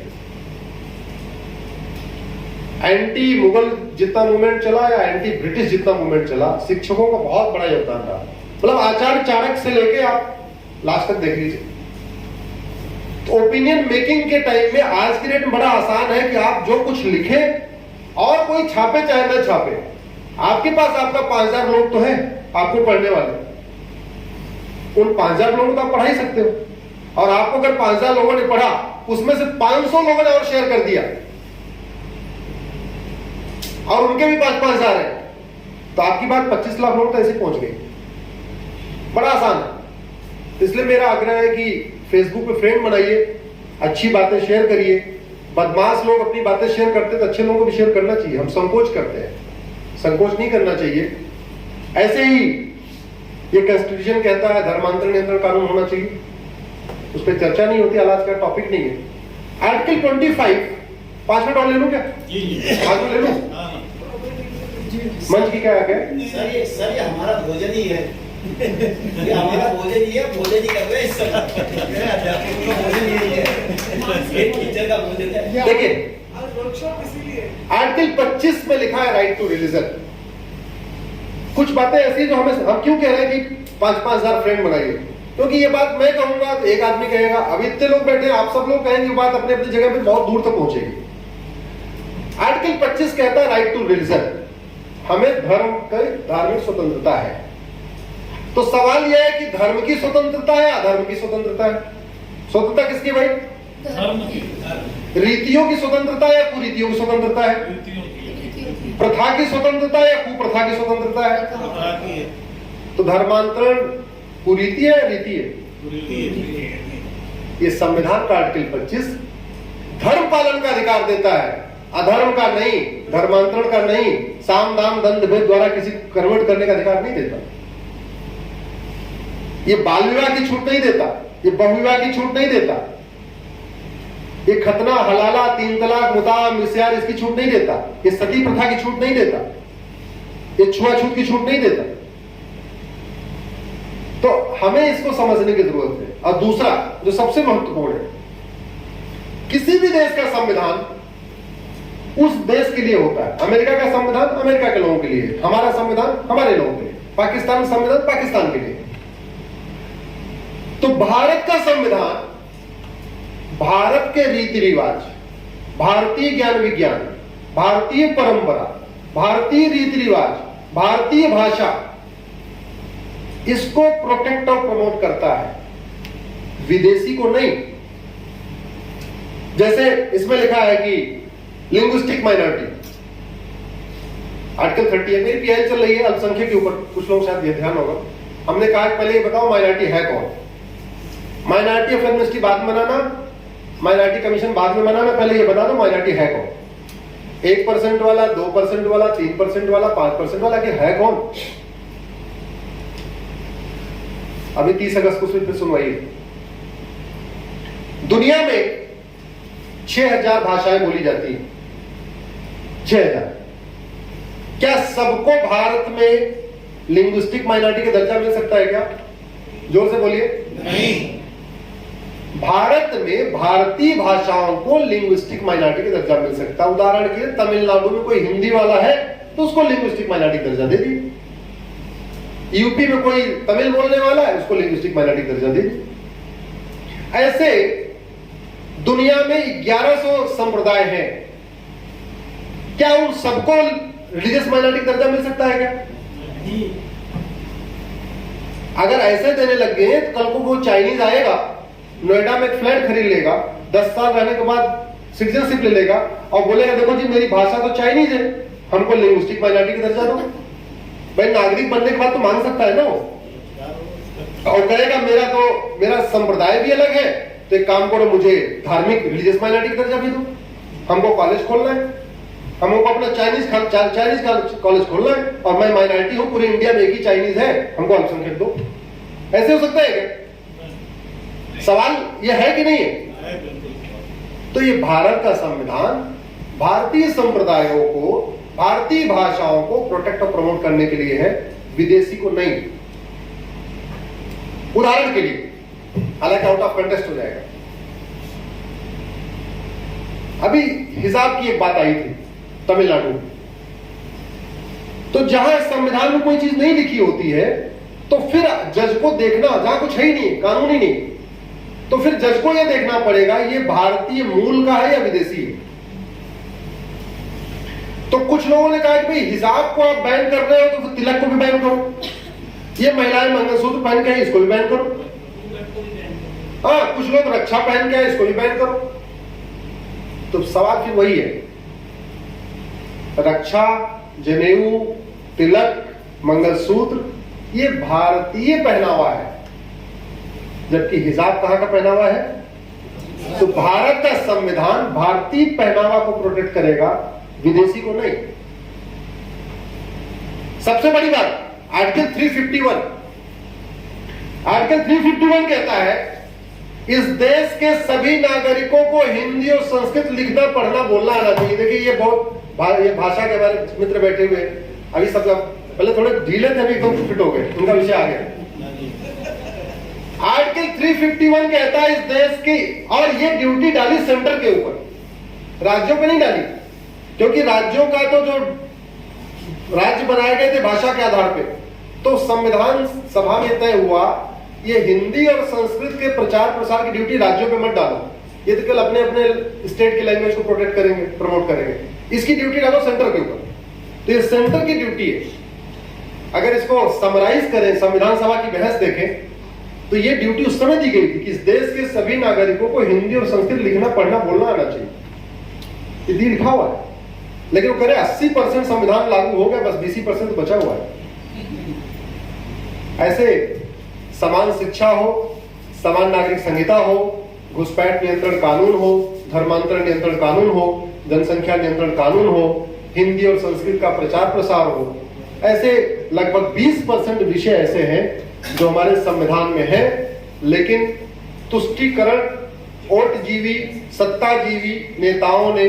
एंटी मुगल जितना मूवमेंट चला या एंटी ब्रिटिश जितना मूवमेंट चला, शिक्षकों का बहुत बड़ा योगदान रहा। मतलब आचार्य चाणक्य से लेके आप लास्ट तक देख लीजिए। तो ओपिनियन मेकिंग के टाइम में आज की डेट में बड़ा आसान है कि आप जो कुछ लिखें और कोई छापे चाहे न छापे, आपके पास आपका 5000 लोग तो है आपको पढ़ने वाले, उन 5000 लोगों को आप पढ़ा ही सकते हो। और आपको अगर 5000 लोगों ने पढ़ा, उसमें से 500 लोगों ने और शेयर कर दिया और उनके भी 5-5000 है, तो आपकी बात 25 लाख लोग तो ऐसे पहुंच गई। बड़ा आसान है। इसलिए मेरा आग्रह है कि फेसबुक पे फ्रेंड बनाइए, अच्छी बातें शेयर करिए। बदमाश लोग अपनी बातें शेयर करते तो अच्छे लोगों को भी शेयर करना चाहिए। हम संकोच करते हैं, संकोच नहीं करना चाहिए। ऐसे ही ये कॉन्स्टिट्यूशन कहता है धर्मांतरण नियंत्रण कानून होना चाहिए, उस पर चर्चा नहीं होती, आज का टॉपिक नहीं है। आर्टिकल 25, 5 मिनट और ले लूं क्या? 5 मिनट ले लूं? मंच की क्या है? सर ये हमारा भोजन ही है। ये हमारा भोजन ही है, भोजन ही कर रहे हैं इस समय। अध्यापकों का भोजन यही है, टीचर का भोजन है। देखिए, आर्टिकल 25 में लिखा है राइट टू रिलीजन। कुछ बातें ऐसी जो हम क्यों कह रहे हैं कि 5-5000 फ्रेंड बनाइए, क्योंकि ये बात मैं कहूंगा तो एक आदमी कहेगा, अभी इतने लोग बैठे हैं, आप सब लोग कहेंगे, बात अपने अपनी जगह पे बहुत दूर तक पहुंचेगी। आर्टिकल 25 कहता है राइट टू रिलीजन, हमें धर्म की धार्मिक स्वतंत्रता है। तो सवाल यह है कि धर्म की स्वतंत्रता है, अधर्म की स्वतंत्रता है? स्वतंत्रता किसकी भाई? धर्म की। रीतियों की स्वतंत्रता है या कुरीतियों की स्वतंत्रता है? प्रथा की स्वतंत्रता या कुप्रथा की स्वतंत्रता है? तो धर्मांतरण कुरीति है, रीति है? ये संविधान का आर्टिकल 25 धर्म पालन का अधिकार देता है, अधर्म का नहीं, धर्मांतरण का नहीं, साम दाम दंड भेद द्वारा किसी कन्वर्ट करने का अधिकार नहीं देता। ये बाल विवाह की छूट नहीं देता, ये बहुविवाह की छूट नहीं देता, ये खतना हलाला 3 तलाक मुता मिस्यार इसकी छूट नहीं देता, ये सती प्रथा की छूट नहीं देता, ये छुआछूत की छूट नहीं देता। तो हमें इसको समझने की जरूरत है। और दूसरा जो सबसे महत्वपूर्ण है, किसी भी देश का संविधान उस देश के लिए होता है। अमेरिका का संविधान अमेरिका के लोगों के लिए, हमारा संविधान हमारे लोगों के लिए, पाकिस्तान का संविधान पाकिस्तान के लिए। तो भारत का संविधान भारत के रीति रिवाज, भारतीय ज्ञान विज्ञान, भारतीय परंपरा, भारतीय रीति रिवाज, भारतीय भाषा, इसको प्रोटेक्ट और प्रमोट करता है, विदेशी को नहीं। जैसे इसमें लिखा है कि लिंग्विस्टिक माइनॉरिटी, आर्टिकल 30 है। मेरी पीएल चल रही है अल्पसंख्यक के ऊपर, कुछ लोग शायद ये ध्यान होगा। हमने कहा पहले ये बताओ माइनॉरिटी है कौन। माइनॉरिटी ऑफ एमनेस्टी बाद में बनाना, माइनॉरिटी कमीशन बाद में बनाना, पहले ये बता दो माइनॉरिटी है कौन। 1% वाला, 2% वाला, 3% वाला, 5% वाला, कि है कौन। अभी 30 अगस्त को फिर सुनवाई। दुनिया में 6000 भाषाएं बोली जाती हैं, 6000। क्या सबको भारत में लिंग्विस्टिक माइनॉरिटी का दर्जा मिल सकता है क्या? जोर से बोलिए। नहीं। भारत में भारतीय भाषाओं को लिंग्विस्टिक माइनॉरिटी का दर्जा मिल सकता है। उदाहरण के लिए तमिलनाडु में कोई हिंदी वाला है तो उसको लिंग्विस्टिक माइनॉरिटी दर्जा दे दी। यूपी में कोई तमिल बोलने वाला है, उसको लिंग्विस्टिक माइनॉरिटी दर्जा दे दी। ऐसे दुनिया में 1100 संप्रदाय हैं। क्या उन सबको रिलीजियस माइनॉरिटी दर्जा मिल सकता है क्या? अगर ऐसे देने लग गए तो कल को वो चाइनीज आएगा, नोएडा में एक फ्लैट खरीद लेगा, 10 साल रहने के बाद सिटीजनशिप ले लेगा और बोलेगा देखो जी मेरी भाषा तो चाइनीज है, हमको लिंग्विस्टिक माइनॉरिटी का दर्जा दो। भाई नागरिक बनने के बाद तो मांग सकता है ना वो, और कहेगा मेरा संप्रदाय भी अलग है, तो एक काम करो मुझे धार्मिक रिलीजियस माइनॉरिटी का दर्जा भी दो, हमको कॉलेज खोलना है, हमको अपना चाइनीज कॉलेज खोलना है और मैं माइनॉरिटी हूं, पूरे इंडिया में एक ही चाइनीज है, हमको अल्पसंख्यक दो। ऐसे हो सकता है क्या? सवाल यह है कि नहीं है? तो ये भारत का संविधान भारतीय संप्रदायों को, भारतीय भाषाओं को प्रोटेक्ट और प्रमोट करने के लिए है, विदेशी को नहीं। उदाहरण के लिए, हालांकि आउट ऑफ कंटेस्ट हो जाएगा, अभी हिजाब की एक बात आई थी तमिलनाडु में। तो जहां संविधान में कोई चीज नहीं लिखी होती है तो फिर जज को देखना, जहां कुछ है ही नहीं, कानून ही नहीं, तो फिर जज को यह देखना पड़ेगा ये भारतीय मूल का है या विदेशी है। तो कुछ लोगों ने कहा कि भाई हिजाब को आप बैन कर रहे हो तो फिर तिलक को भी बैन करो, ये महिलाएं मंगलसूत्र पहन के इसको भी बैन करो, हाँ कुछ लोग रक्षा पहन के इसको भी बैन करो। तो सवाल फिर वही है, रक्षा, जनेऊ, तिलक, मंगलसूत्र ये भारतीय पहनावा है, जबकि हिजाब कहां का पहनावा है? तो भारत का संविधान भारतीय पहनावा को प्रोटेक्ट करेगा, विदेशी को नहीं। सबसे बड़ी बात, आर्टिकल 351, आर्टिकल 351 कहता है इस देश के सभी नागरिकों को हिंदी और संस्कृत लिखना पढ़ना बोलना आना चाहिए। देखिए ये भाषा के बारे में मित्र बैठे हुए अभी सब पहले थोड़े ढीले थे, अभी एकदम फिट हो गए, उनका विषय आ गया। आर्टिकल 351 कहता है इस देश की, और ये ड्यूटी डाली सेंटर के ऊपर, राज्यों पे नहीं डाली, क्योंकि राज्यों का तो जो राज्य बनाए गए थे भाषा के आधार पे, तो संविधान सभा में तय हुआ ये हिंदी और संस्कृत के प्रचार प्रसार की ड्यूटी राज्यों पे मत डालो, ये तो कल अपने अपने स्टेट की लैंग्वेज को प्रोटेक्ट करेंगे, प्रमोट करेंगे, इसकी ड्यूटी डालो सेंटर के ऊपर। तो ये सेंटर की ड्यूटी है। अगर इसको समराइज करें, संविधान सभा की बहस देखें, तो ये ड्यूटी उस समय दी गई थी कि इस देश के सभी नागरिकों को हिंदी और संस्कृत लिखना पढ़ना बोलना आना चाहिए, ये लिखा हुआ है। लेकिन वो कह रहे 80% संविधान लागू हो गया, बस 20% बचा हुआ है। ऐसे समान शिक्षा हो, समान नागरिक संहिता हो, घुसपैठ नियंत्रण कानून हो, धर्मांतरण नियंत्रण कानून हो, जनसंख्या नियंत्रण कानून हो, हिंदी और संस्कृत का प्रचार प्रसार हो, ऐसे लगभग 20% विषय ऐसे हैं जो हमारे संविधान में है, लेकिन तुष्टीकरण ओटजीवी सत्ताजीवी नेताओं ने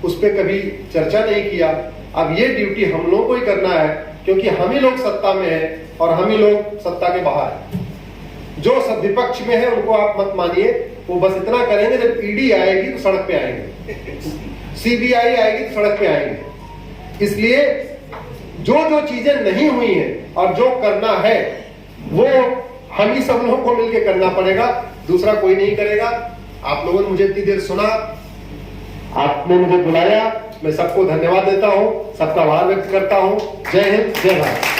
उस पर कभी चर्चा नहीं किया। अब ये ड्यूटी हम लोगों को ही करना है, क्योंकि हम ही लोग सत्ता में हैं और हम ही लोग सत्ता के बाहर हैं। जो विपक्ष में है उनको आप मत मानिए, वो बस इतना करेंगे जब ईडी आएगी तो सड़क पे आएंगे, सीबीआई आएगी तो सड़क पे आएंगे। इसलिए जो जो चीजें नहीं हुई हैं और जो करना है वो हम ही सब लोगों को मिलकर करना पड़ेगा, दूसरा कोई नहीं करेगा। आप लोगों ने मुझे इतनी देर सुना, आपने मुझे बुलाया, मैं सबको धन्यवाद देता हूं, सबका आभार व्यक्त करता हूं। जय हिंद, जय भारत।